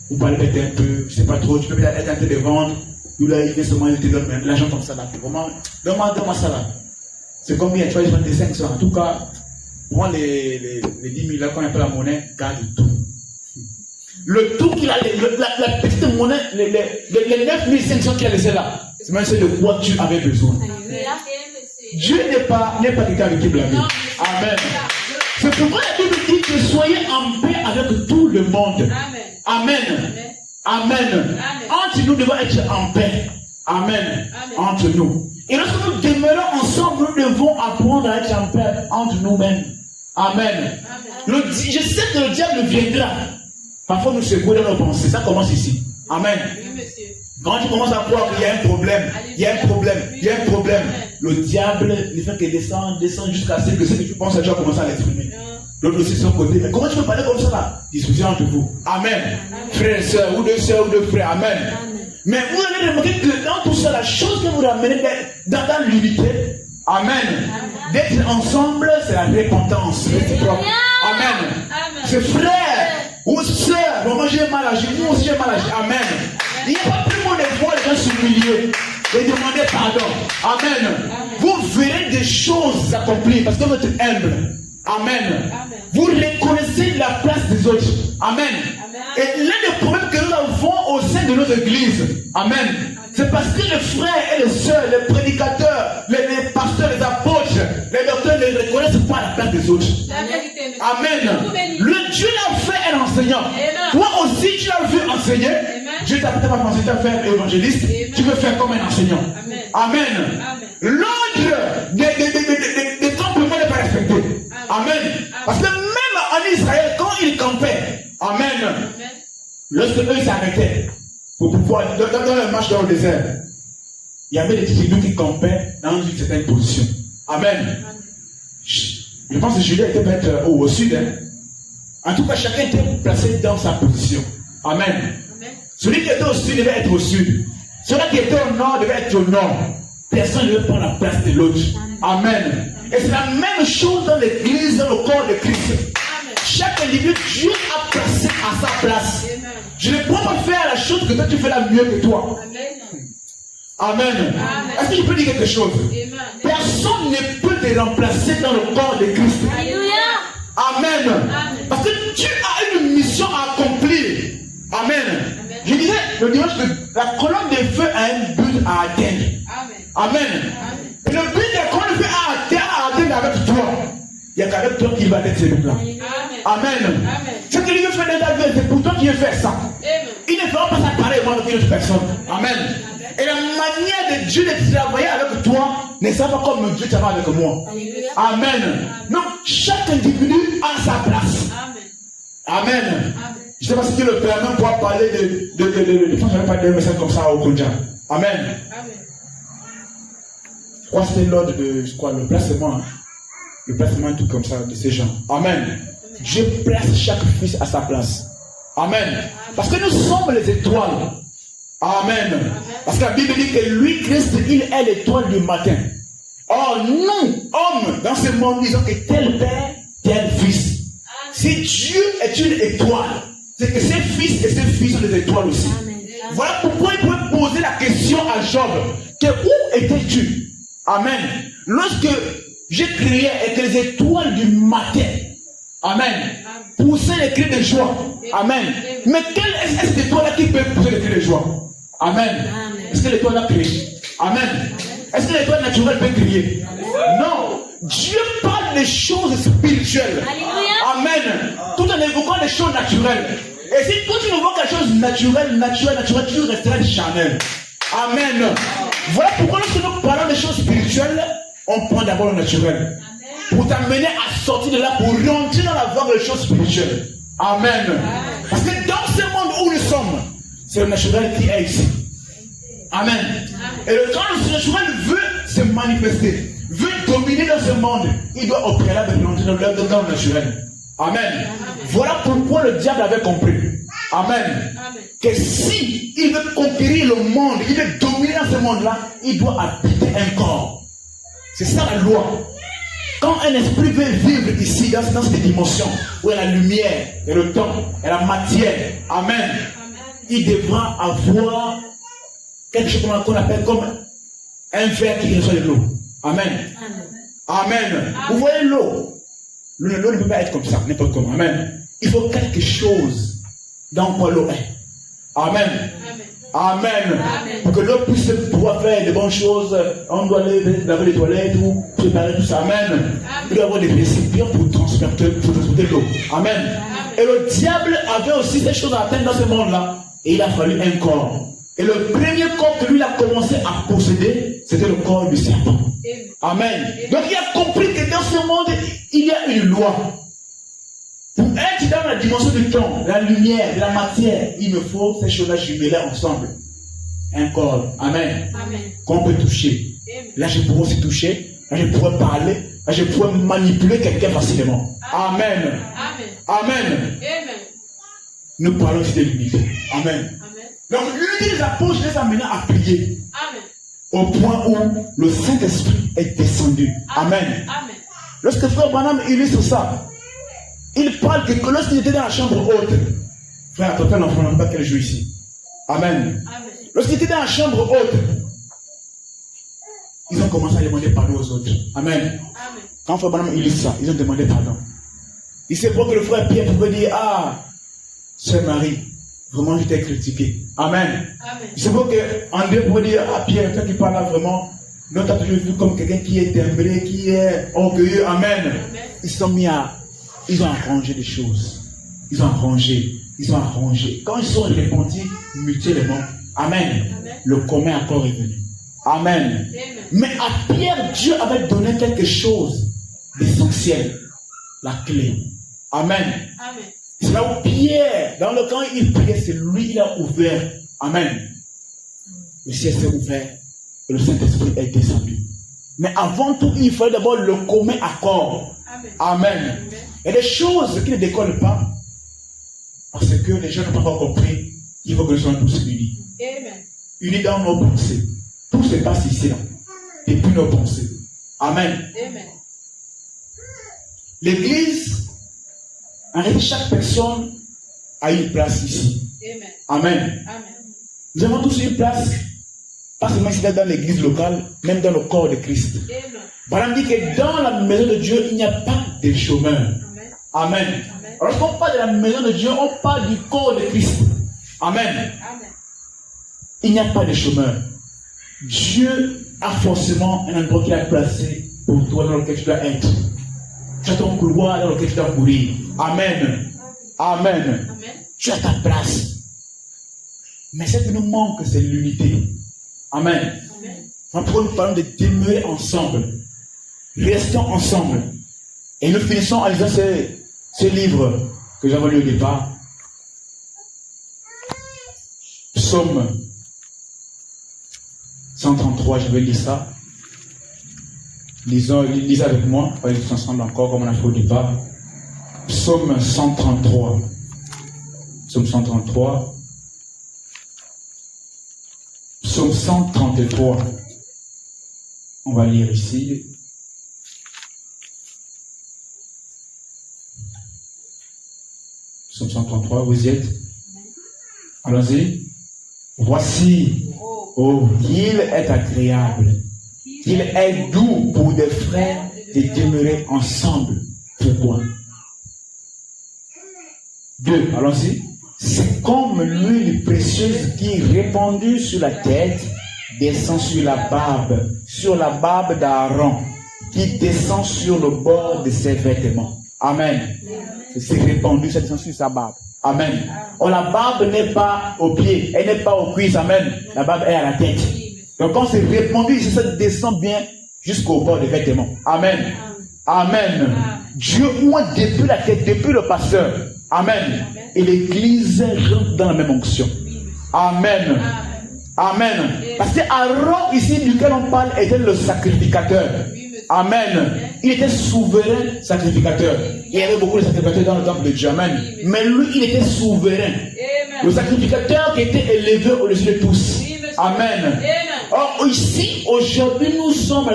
Vous parlez peut-être un peu, je ne sais pas trop, tu peux peut-être être un peu de vendre. Nous là, il vient seulement, il te donne l'argent comme ça là. Vraiment, donne-moi ça là. C'est combien? Tu vas demander 500. En tout cas, moi les 10 000 là, quand on appelle la monnaie, garde tout. Le tout qu'il a, la petite monnaie, les 9 500 qu'il a laissé là, C'est même de quoi tu avais besoin. Dieu n'est pas quelqu'un avec qui blâmer. Amen. C'est pourquoi la Bible dit que soyez en paix avec tout le monde. Amen. Amen. Entre nous devons être en paix. Amen. Entre nous. Et lorsque nous demeurons ensemble, nous devons apprendre à être en paix entre nous-mêmes. Amen. Je sais que le diable viendra. Parfois nous secouer dans nos pensées. Ça commence ici. Amen. Quand tu commences à croire qu'il y a un problème, il y a un problème, il y a un problème, le diable ne fait que descendre jusqu'à ce que tu penses à Dieu commencer à l'exprimer. L'autre aussi de son côté. Mais comment tu peux parler comme ça là? Discussion entre vous. Amen. Frères et sœurs, ou deux frères. Amen. Mais vous allez remarquer que dans tout ça, la chose que vous ramenez dans l'unité, amen, d'être ensemble, c'est la repentance. Amen. C'est frère ou sœur, moi j'ai mal agi, moi aussi j'ai mal agi. Amen. Il n'y a pas plus de voir les gens s'humilier et demander pardon. Amen. Vous verrez des choses s'accomplir parce que vous êtes humble. Amen. Vous reconnaissez la place des autres. Amen. Et l'un des problèmes que nous avons au sein de nos églises, amen, c'est parce que les frères et les sœurs, les prédicateurs, les pasteurs, les apôtres, les docteurs ne reconnaissent pas la place des autres. Amen. Le Dieu l'a fait un enseignant. Toi aussi, tu l'as vu enseigner. Dieu t'a pas pensé à faire évangéliste. Tu veux faire comme un enseignant. Amen. L'ordre des compliments n'est pas respecté. Amen. Parce que même en Israël, quand ils campaient, amen, lorsque eux s'arrêtaient pour pouvoir, dans le marche dans le désert, il y avait des tribus qui campaient dans une certaine position. Amen. Je pense que Judas était peut-être au sud. En tout cas, chacun était placé dans sa position. Amen. Celui qui était au sud devait être au sud. Celui qui était au nord devait être au nord. Personne ne devait prendre la place de l'autre. Amen. Et c'est la même chose dans l'église, dans le corps de Christ. Chaque individu, Dieu a placé à sa place. Je ne peux pas faire la chose que toi tu fais la mieux que toi. Amen. Est-ce que je peux dire quelque chose? Personne ne peut te remplacer dans le corps de Christ. Amen. Parce que tu as une mission à accomplir. Amen. Je disais le dimanche que la colonne de feu a un but à atteindre. Amen. Et le but de la colonne de feu à atteindre avec toi. Il n'y a qu'avec toi qu'il va atteindre ce but-là. Amen. Ce que Dieu fait dans ta vie, c'est pour toi qui veux faire ça. Il ne fera pas ça pareillement avec une autre personne. Amen. Et la manière de Dieu de travailler avec toi ne sera pas comme Dieu travaille avec moi. Amen. Donc, chaque individu a sa place. Amen. Je ne sais pas si Dieu le permet pour parler de je n'avais pas de message comme ça au Kondja. Amen. Je crois que c'était l'ordre de, le placement. Le placement, tout comme ça, de ces gens. Amen. Dieu place chaque fils à sa place. Amen. Parce que nous sommes les étoiles. Amen. Parce que la Bible dit que lui, Christ, il est l'étoile du matin. Or, nous, hommes, dans ce monde, disons que tel père, tel fils. Si Dieu est une étoile, c'est que ses fils et ses filles sont des étoiles aussi. Voilà pourquoi il pouvait poser la question à Job, que où étais-tu? Amen. Lorsque j'ai crié et que les étoiles du matin, amen, poussaient les cris de joie. Amen. Mais quelle est cette étoile-là qui peut pousser les cris de joie? Amen. Est-ce que l'étoile a crié? Amen. Est-ce que l'étoile naturelle peut crier? Non. Dieu parle des choses spirituelles. Amen. Tout en évoquant des choses naturelles. Et si toi tu évoques quelque chose naturel, tu resteras charnel. Amen. Voilà pourquoi lorsque nous parlons des choses spirituelles, on prend d'abord le naturel. Pour t'amener à sortir de là, pour rentrer dans la voie des choses spirituelles. Amen. Parce que dans ce monde où nous sommes, c'est le naturel qui est ici. Amen. Et quand le naturel veut se manifester, veut dominer dans ce monde, il doit au préalable rentrer dans le naturel. Amen. Voilà pourquoi le diable avait compris. Amen. Que si il veut conquérir le monde, il veut dominer dans ce monde-là, il doit habiter un corps. C'est ça la loi. Quand un esprit veut vivre ici, dans cette dimension, où il y a la lumière, et le temps, et la matière, amen, il devra avoir quelque chose qu'on appelle comme un verre qui reçoit de l'eau. Amen. Amen. Vous voyez l'eau. L'eau ne peut pas être comme ça, n'importe comment. Amen. Il faut quelque chose dans quoi l'eau est. Amen. Amen. Pour que l'homme puisse pouvoir faire de bonnes choses, on doit aller laver les toilettes ou préparer tout ça. Amen. Il doit y avoir des récipients pour transporter l'eau. Amen. Et le diable avait aussi des choses à atteindre dans ce monde-là. Et il a fallu un corps. Et le premier corps que lui a commencé à posséder, c'était le corps du serpent. Amen. Donc il a compris que dans ce monde, il y a une loi. Pour être dans la dimension du temps, de la lumière, de la matière, il me faut ces choses-là jumelées ensemble. Un corps. Amen. Qu'on peut toucher. Là, je pourrais aussi toucher. Là, je pourrais parler. Là, je pourrais manipuler quelqu'un facilement. Amen. Amen. Nous parlons aussi de l'unité. Amen. Donc, l'unité des apôtres les amena à prier. Au point où le Saint-Esprit est descendu. Amen. Lorsque Frère Branham illustre ça, il parle que lorsqu'il était dans la chambre haute, frère, attention, n'en pas qu'elle joue ici. Amen. Lorsqu'il était dans la chambre haute, ils ont commencé à demander pardon aux autres. Amen. Quand Frère Branham illustre ça, ils ont demandé pardon. Il sait pas que le frère Pierre pouvait dire, ah, Sœur Marie, vraiment je t'ai critiqué. Amen. Il sait pas que André pouvait dire, ah Pierre, toi qui parles là vraiment, nous t'as toujours vu comme quelqu'un qui est timbré, qui est orgueilleux. Amen. Ils sont mis à... Ils ont arrangé des choses. Ils ont arrangé. Quand ils sont répandus mutuellement, Amen. Le commun accord est venu. Amen. Mais à Pierre, Dieu avait donné quelque chose d'essentiel. La clé. Amen. C'est là où Pierre, dans le camp, il priait, c'est lui qui a ouvert. Amen. Le ciel s'est ouvert et le Saint-Esprit est descendu. Mais avant tout, il fallait d'abord le commun accord. Amen. Il y a des choses qui ne décollent pas parce que les gens n'ont pas encore compris qu'il faut que nous soyons tous unis. Unis dans nos pensées. Tout se passe ici, là. Depuis nos pensées. Amen. L'Église, en réalité, chaque personne a une place ici. Amen. Nous avons tous une place, pas seulement ici dans l'Église locale, même dans le corps de Christ. Branham dit que dans la maison de Dieu, il n'y a pas de chômeurs. Amen. Alors, lorsqu'on parle de la maison de Dieu, on parle du corps de Christ. Amen. Il n'y a pas de chômeurs. Dieu a forcément un endroit qu'il a placé pour toi dans lequel tu dois être. Tu as ton couloir dans lequel tu dois courir. Amen. Amen. Tu as ta place. Mais ce qui nous manque, c'est l'unité. Amen. Pourquoi nous parlons de demeurer ensemble? Restons ensemble. Et nous finissons en lisant ce livre que j'avais lu au départ. Psaume 133, je vais lire ça. Lisez avec moi, on va lire ensemble encore comme on a fait au départ. Psaume 133. Psaume 133. Psaume 133. On va lire ici. Psaume 133, vous y êtes? Allons-y. Voici, oh, qu'il est agréable, qu'il est doux pour des frères de demeurer ensemble. Pourquoi? 2, allons-y. C'est comme l'huile précieuse qui, répandue sur la tête, descend sur la barbe d'Aaron, qui descend sur le bord de ses vêtements. Amen. C'est répandu, ça descend sur sa barbe. Amen. Oh, la barbe n'est pas au pied, elle n'est pas aux cuisses. Amen. La barbe est à la tête. Donc quand c'est répandu, ça descend bien jusqu'au bord des vêtements. Amen. Amen. Dieu oint depuis la tête, depuis le pasteur. Amen. Et l'église rentre dans la même onction. Amen. Amen. Parce que Aaron, ici, duquel on parle, était le sacrificateur. Amen. Il était souverain sacrificateur. Il y avait beaucoup de sacrificateurs dans le temple de Dieu. Amen. Mais lui, il était souverain. Le sacrificateur qui était élevé au-dessus de tous. Amen. Or, ici, aujourd'hui, nous sommes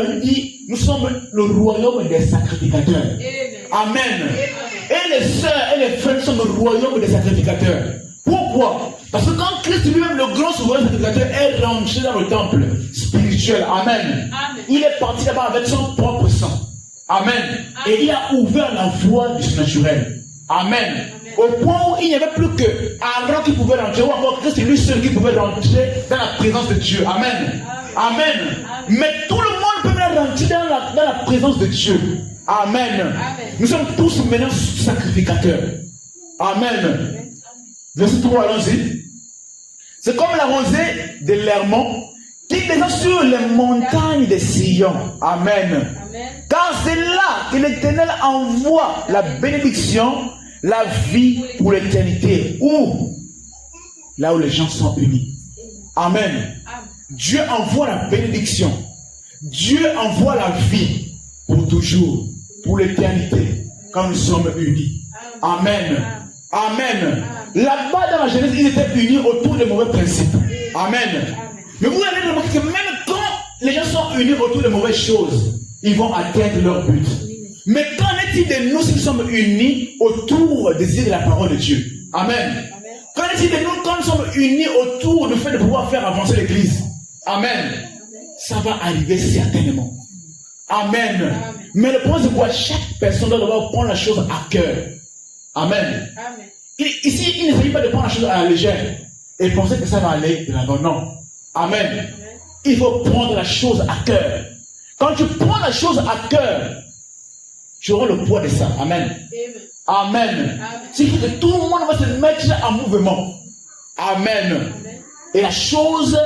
le royaume des sacrificateurs. Amen. Et les sœurs et les frères sont le royaume des sacrificateurs. Pourquoi? Parce que quand Christ lui-même, le grand souverain sacrificateur, est rentré dans le temple spirituel, Amen. Il est parti là-bas avec son propre sang. Amen. Et il a ouvert la voie du surnaturel. Amen. Au point où il n'y avait plus que Aaron qui pouvait rentrer, ou encore Christ lui seul qui pouvait rentrer dans la présence de Dieu. Amen. Amen. Mais tout le monde peut maintenant rentrer dans la présence de Dieu. Amen. Nous sommes tous maintenant sacrificateurs. Amen. Verset 3, allons-y. C'est comme la rosée de l'Hermon qui descend sur les montagnes de Sion. Amen. Car c'est là que l'Éternel envoie la bénédiction, la vie pour l'éternité. Là où les gens sont unis. Amen. Dieu envoie la bénédiction. Dieu envoie la vie pour toujours, pour l'éternité, quand nous sommes unis. Amen. Amen. Là-bas dans la Genèse, ils étaient unis autour de mauvais principes. Amen. Mais vous allez remarquer que même quand les gens sont unis autour de mauvaises choses, ils vont atteindre leur but. Mais qu'en est-il de nous si nous sommes unis autour des idées de la parole de Dieu? Amen. Qu'en est-il de nous quand nous sommes unis autour du fait de pouvoir faire avancer l'Église? Amen. Ça va arriver certainement. Amen. Mais le point c'est quoi? Chaque personne doit devoir prendre la chose à cœur. Amen. Ici, il ne s'agit pas de prendre la chose à la légère et penser que ça va aller de l'avant. Non. Amen. Il faut prendre la chose à cœur. Quand tu prends la chose à cœur, tu auras le poids de ça. Amen. Amen. C'est que tout le monde va se mettre en mouvement. Amen. Et la chose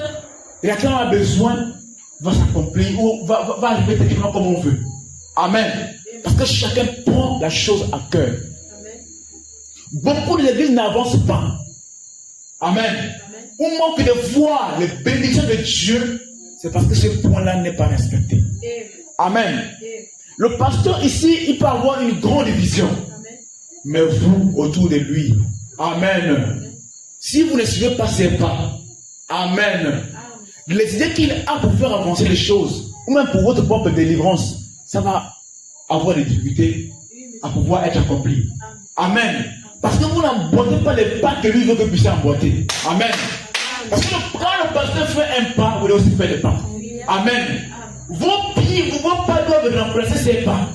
de laquelle on a besoin va s'accomplir ou va arriver effectivement comme on veut. Amen. Parce que chacun prend la chose à cœur. Beaucoup d'églises n'avancent pas. Amen. On manque de voir les bénédictions de Dieu. C'est parce que ce point-là n'est pas respecté. Amen. Le pasteur ici, il peut avoir une grande vision. Mais vous, autour de lui. Amen. Si vous ne suivez pas ses pas. Amen. Les idées qu'il a pour faire avancer les choses, ou même pour votre propre délivrance, ça va avoir des difficultés à pouvoir être accompli. Amen. Parce que vous n'emboîtez pas les pas que lui veut que vous puissiez emboîter. Amen. Parce que quand le pasteur fait un pas, vous devez aussi faire des pas. Amen. Vos pieds, vos pas doivent remplacer ses pas.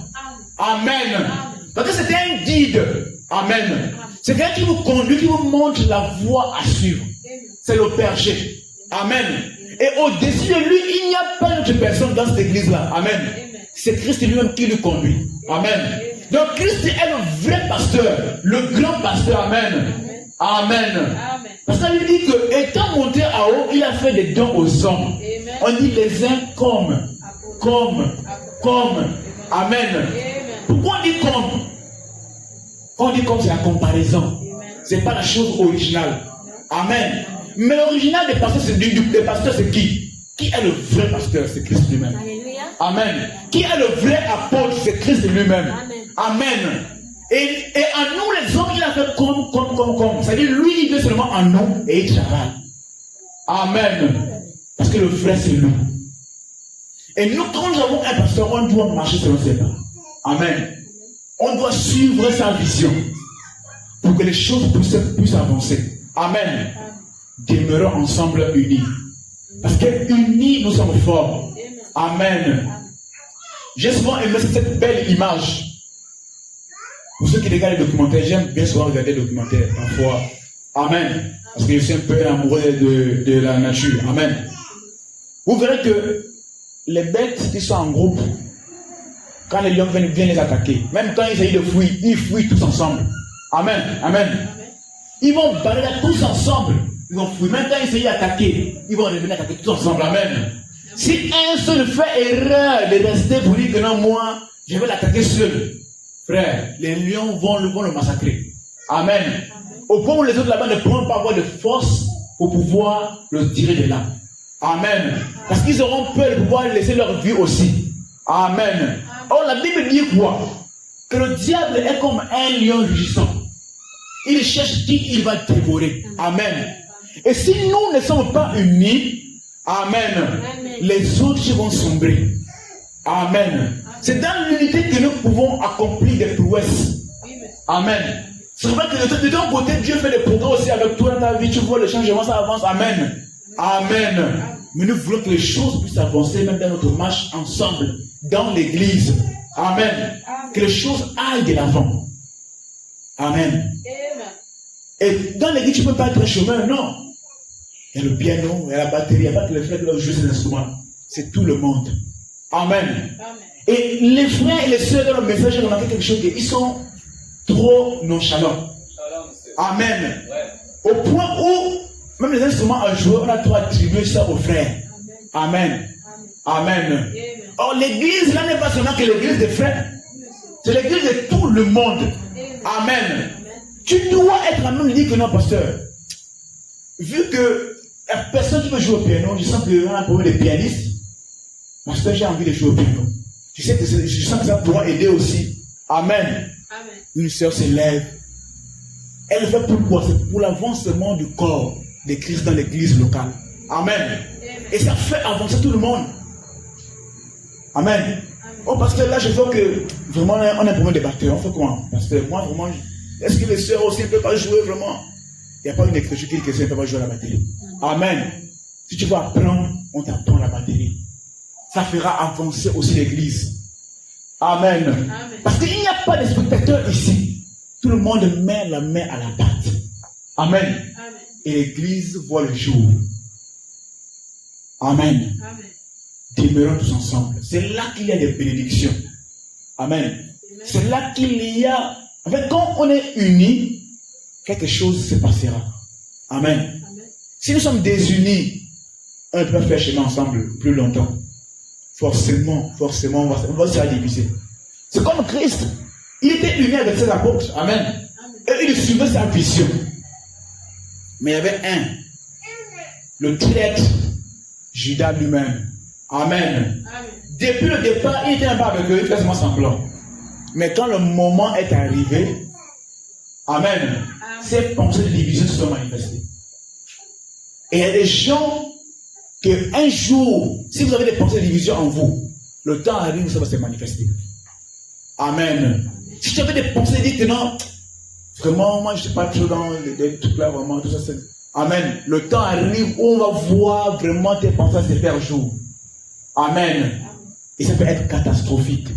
Amen. Parce que c'est un guide. Amen. C'est quelqu'un qui vous conduit, qui vous montre la voie à suivre. C'est le berger. Amen. Et au-dessus de lui, il n'y a pas d'autre personne dans cette église-là. Amen. C'est Christ lui-même qui le conduit. Amen. Donc Christ est le vrai pasteur, le grand pasteur. Amen. Amen. Parce qu'il dit que, étant monté à haut, il a fait des dons aux hommes. On dit les uns comme. Amen. Pourquoi on dit comme? Quand on dit comme, c'est la comparaison. Ce n'est pas la chose originale. Amen. Mais l'original des pasteurs, c'est qui? Qui est le vrai pasteur? C'est Christ lui-même. Amen. Qui est le vrai apôtre? C'est Christ lui-même. Amen. Et en nous, les hommes, il a fait comme. C'est-à-dire, lui, il veut seulement en nous et il travaille. Amen. Parce que le vrai, c'est nous. Et nous, quand nous avons un pasteur, on doit marcher selon ses pas. Amen. On doit suivre sa vision pour que les choses puissent avancer. Amen. Demeurons ensemble unis. Parce que unis, nous sommes forts. Amen. J'ai souvent aimé cette belle image. Pour ceux qui regardent les documentaires, j'aime bien souvent regarder les documentaires parfois. Amen. Parce que je suis un peu amoureux de la nature. Amen. Vous verrez que les bêtes qui sont en groupe, quand les lions viennent les attaquer, même quand ils essayent de fuir, ils fuient tous ensemble. Amen. Amen. Ils vont balader tous ensemble. Ils vont fuir. Même quand ils essayent d'attaquer, ils vont revenir attaquer tous ensemble. Amen. Si un seul fait erreur de rester pour dire que non, moi, je vais l'attaquer seul, frère, les lions vont le massacrer. Amen. Au point où les autres là-bas ne pourront pas avoir de force pour pouvoir le tirer de là. Amen. Parce qu'ils auront peur de pouvoir laisser leur vie aussi. Amen. Or, la Bible dit quoi? Que le diable est comme un lion rugissant. Il cherche qui il va dévorer. Amen. Et si nous ne sommes pas unis, amen, les autres vont sombrer. Amen. C'est dans l'unité que nous pouvons accomplir des prouesses. Amen. C'est vrai que de ton côté, Dieu fait des progrès aussi avec toi dans ta vie. Tu vois le changement, ça avance. Amen. Amen. Mais nous voulons que les choses puissent avancer même dans notre marche ensemble, dans l'église. Amen. Que les choses aillent de l'avant. Amen. Et dans l'église, tu ne peux pas être chômeur, non. Il y a le piano, il y a la batterie, il n'y a pas que les frères qui doivent jouer ces instruments. C'est tout le monde. Amen. Et les frères et les sœurs dans le message, j'ai remarqué quelque chose, ils sont trop nonchalants. Amen. Au point où, même les instruments à jouer, on a trop attribué ça aux frères. Amen. Amen. Or, l'église, là n'est pas seulement que l'église des frères. C'est l'église de tout le monde. Amen. Tu dois être à même de dire que non, pasteur. Vu que la personne qui veut jouer au piano, je sens qu'il y a un problème de pianiste. Pasteur, j'ai envie de jouer au piano. Je sens que ça pourra aider aussi. Amen. Une sœur se lève. Elle le fait pourquoi? C'est pour l'avancement du corps de Christ dans l'église locale. Amen. Et ça fait avancer tout le monde. Amen. Oh, parce que là, je vois que vraiment, on a un problème de batterie. On fait comment? Parce que moi, vraiment, est-ce que les sœurs aussi ne peuvent pas jouer vraiment? Il n'y a pas une écriture qui dit que les sœurs ne peuvent pas jouer à la batterie. Amen. Si tu veux apprendre, on t'apprend la batterie. Ça fera avancer aussi l'église. Amen. Parce qu'il n'y a pas de spectateurs ici. Tout le monde met la main à la pâte. Amen. Et l'église voit le jour. Amen. Demeurons tous ensemble. C'est là qu'il y a des bénédictions. Amen. C'est là qu'il y a... En fait, quand on est unis, quelque chose se passera. Amen. Si nous sommes désunis, on ne peut pas faire chemin ensemble plus longtemps. Forcément, on va se diviser. C'est comme Christ. Il était uni avec ses apôtres. Amen. Et il suivait sa vision. Mais il y avait un. Le traître, Judas lui-même. Amen. Depuis le départ, il était un peu avec eux, il faisait semblant. Mais quand le moment est arrivé, Amen, ces pensées de division se sont manifestées. Et il y a des gens que un jour, si vous avez des pensées de division en vous, le temps arrive où ça va se manifester. Amen. Si tu avais des pensées de dire que non, vraiment, moi je ne suis pas trop dans les trucs là, vraiment, tout ça, c'est... Amen. Le temps arrive où on va voir vraiment tes pensées se faire jour. Amen. Et ça peut être catastrophique.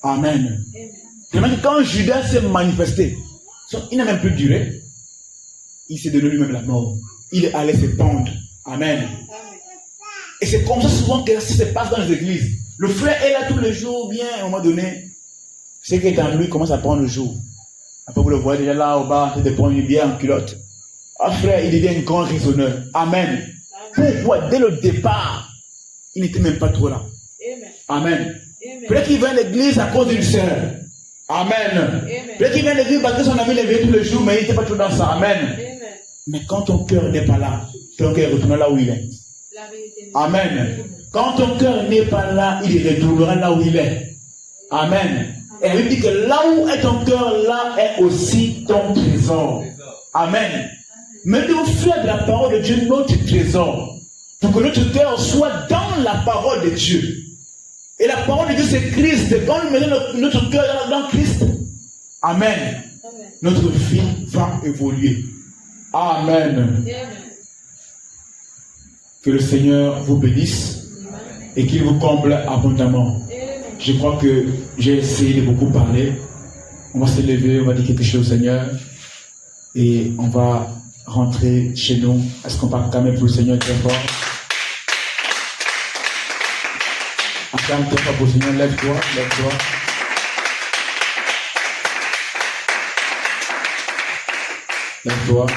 Amen. Quand Judas s'est manifesté, il n'a même plus duré. Il s'est donné lui-même la mort. Il est allé se pendre. Amen. Et c'est comme ça souvent que ça se passe dans les églises. Le frère est là tous les jours, bien, à un moment donné, ce qui est en lui commence à prendre le jour. Après, vous le voyez déjà là au bas, en train de prendre une bière en culotte. Ah, frère, il devient un grand raisonneur. Amen. Pourquoi? Dès le départ, il n'était même pas trop là. Amen. Peut-être qu'il vient à l'église à cause d'une sœur. Amen. Peut-être qu'il vient à l'église parce que son ami l'avait tous les jours, mais il n'était pas trop dans ça. Amen. Mais quand ton cœur n'est pas là, ton cœur retourne là où il est. Amen. Quand ton cœur n'est pas là, il retournera là où il est. Amen. Et la Bible dit que là où est ton cœur, là est aussi ton trésor. Amen. Mais nous faisons de la parole de Dieu notre trésor. Pour que notre cœur soit dans la parole de Dieu. Et la parole de Dieu c'est Christ. Quand nous mettons notre cœur dans Christ, Amen. Notre vie va évoluer. Amen. Que le Seigneur vous bénisse et qu'il vous comble abondamment. Je crois que j'ai essayé de beaucoup parler. On va se lever, on va dire quelque chose au Seigneur et on va rentrer chez nous. Est-ce qu'on va acclamer pour le Seigneur très fort? Acclame très fort pour le Seigneur. Lève-toi, lève-toi. Lève-toi.